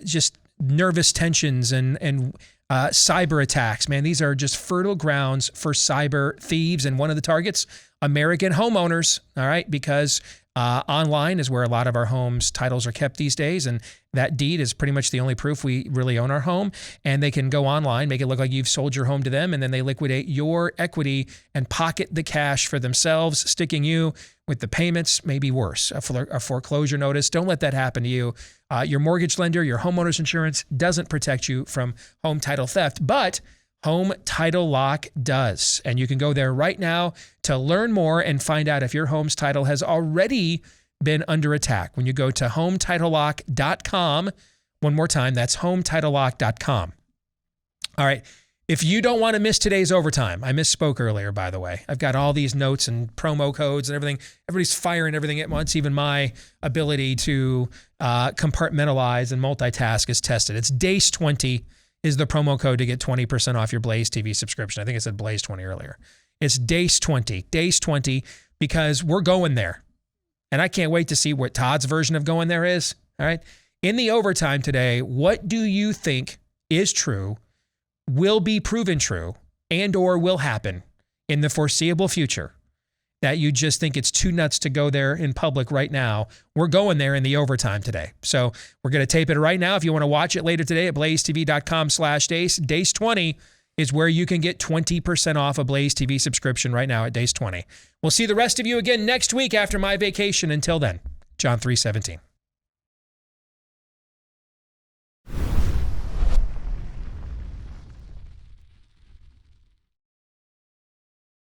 just nervous tensions and cyber attacks, man, these are just fertile grounds for cyber thieves. And one of the targets, American homeowners, all right, because online is where a lot of our homes' titles are kept these days. And that deed is pretty much the only proof we really own our home. And they can go online, make it look like you've sold your home to them, and then they liquidate your equity and pocket the cash for themselves, sticking you with the payments, maybe worse, a foreclosure notice. Don't let that happen to you. Your mortgage lender, your homeowner's insurance doesn't protect you from home title theft, but Home Title Lock does. And you can go there right now to learn more and find out if your home's title has already been under attack. When you go to HomeTitleLock.com, one more time, that's HomeTitleLock.com. All right. If you don't want to miss today's overtime, I misspoke earlier, by the way. I've got all these notes and promo codes and everything. Everybody's firing everything at once. Even my ability to compartmentalize and multitask is tested. It's DACE20 is the promo code to get 20% off your Blaze TV subscription. I think I said Blaze20 earlier. It's DACE20, DACE20, because we're going there. And I can't wait to see what Todd's version of going there is. All right. In the overtime today, what do you think is true, will be proven true, and or will happen in the foreseeable future that you just think it's too nuts to go there in public right now? We're going there in the overtime today. So we're going to tape it right now. If you want to watch it later today at blazetv.com/Dace, Dace20 is where you can get 20% off a Blaze TV subscription right now at Dace20. We'll see the rest of you again next week after my vacation. Until then, John 3:17.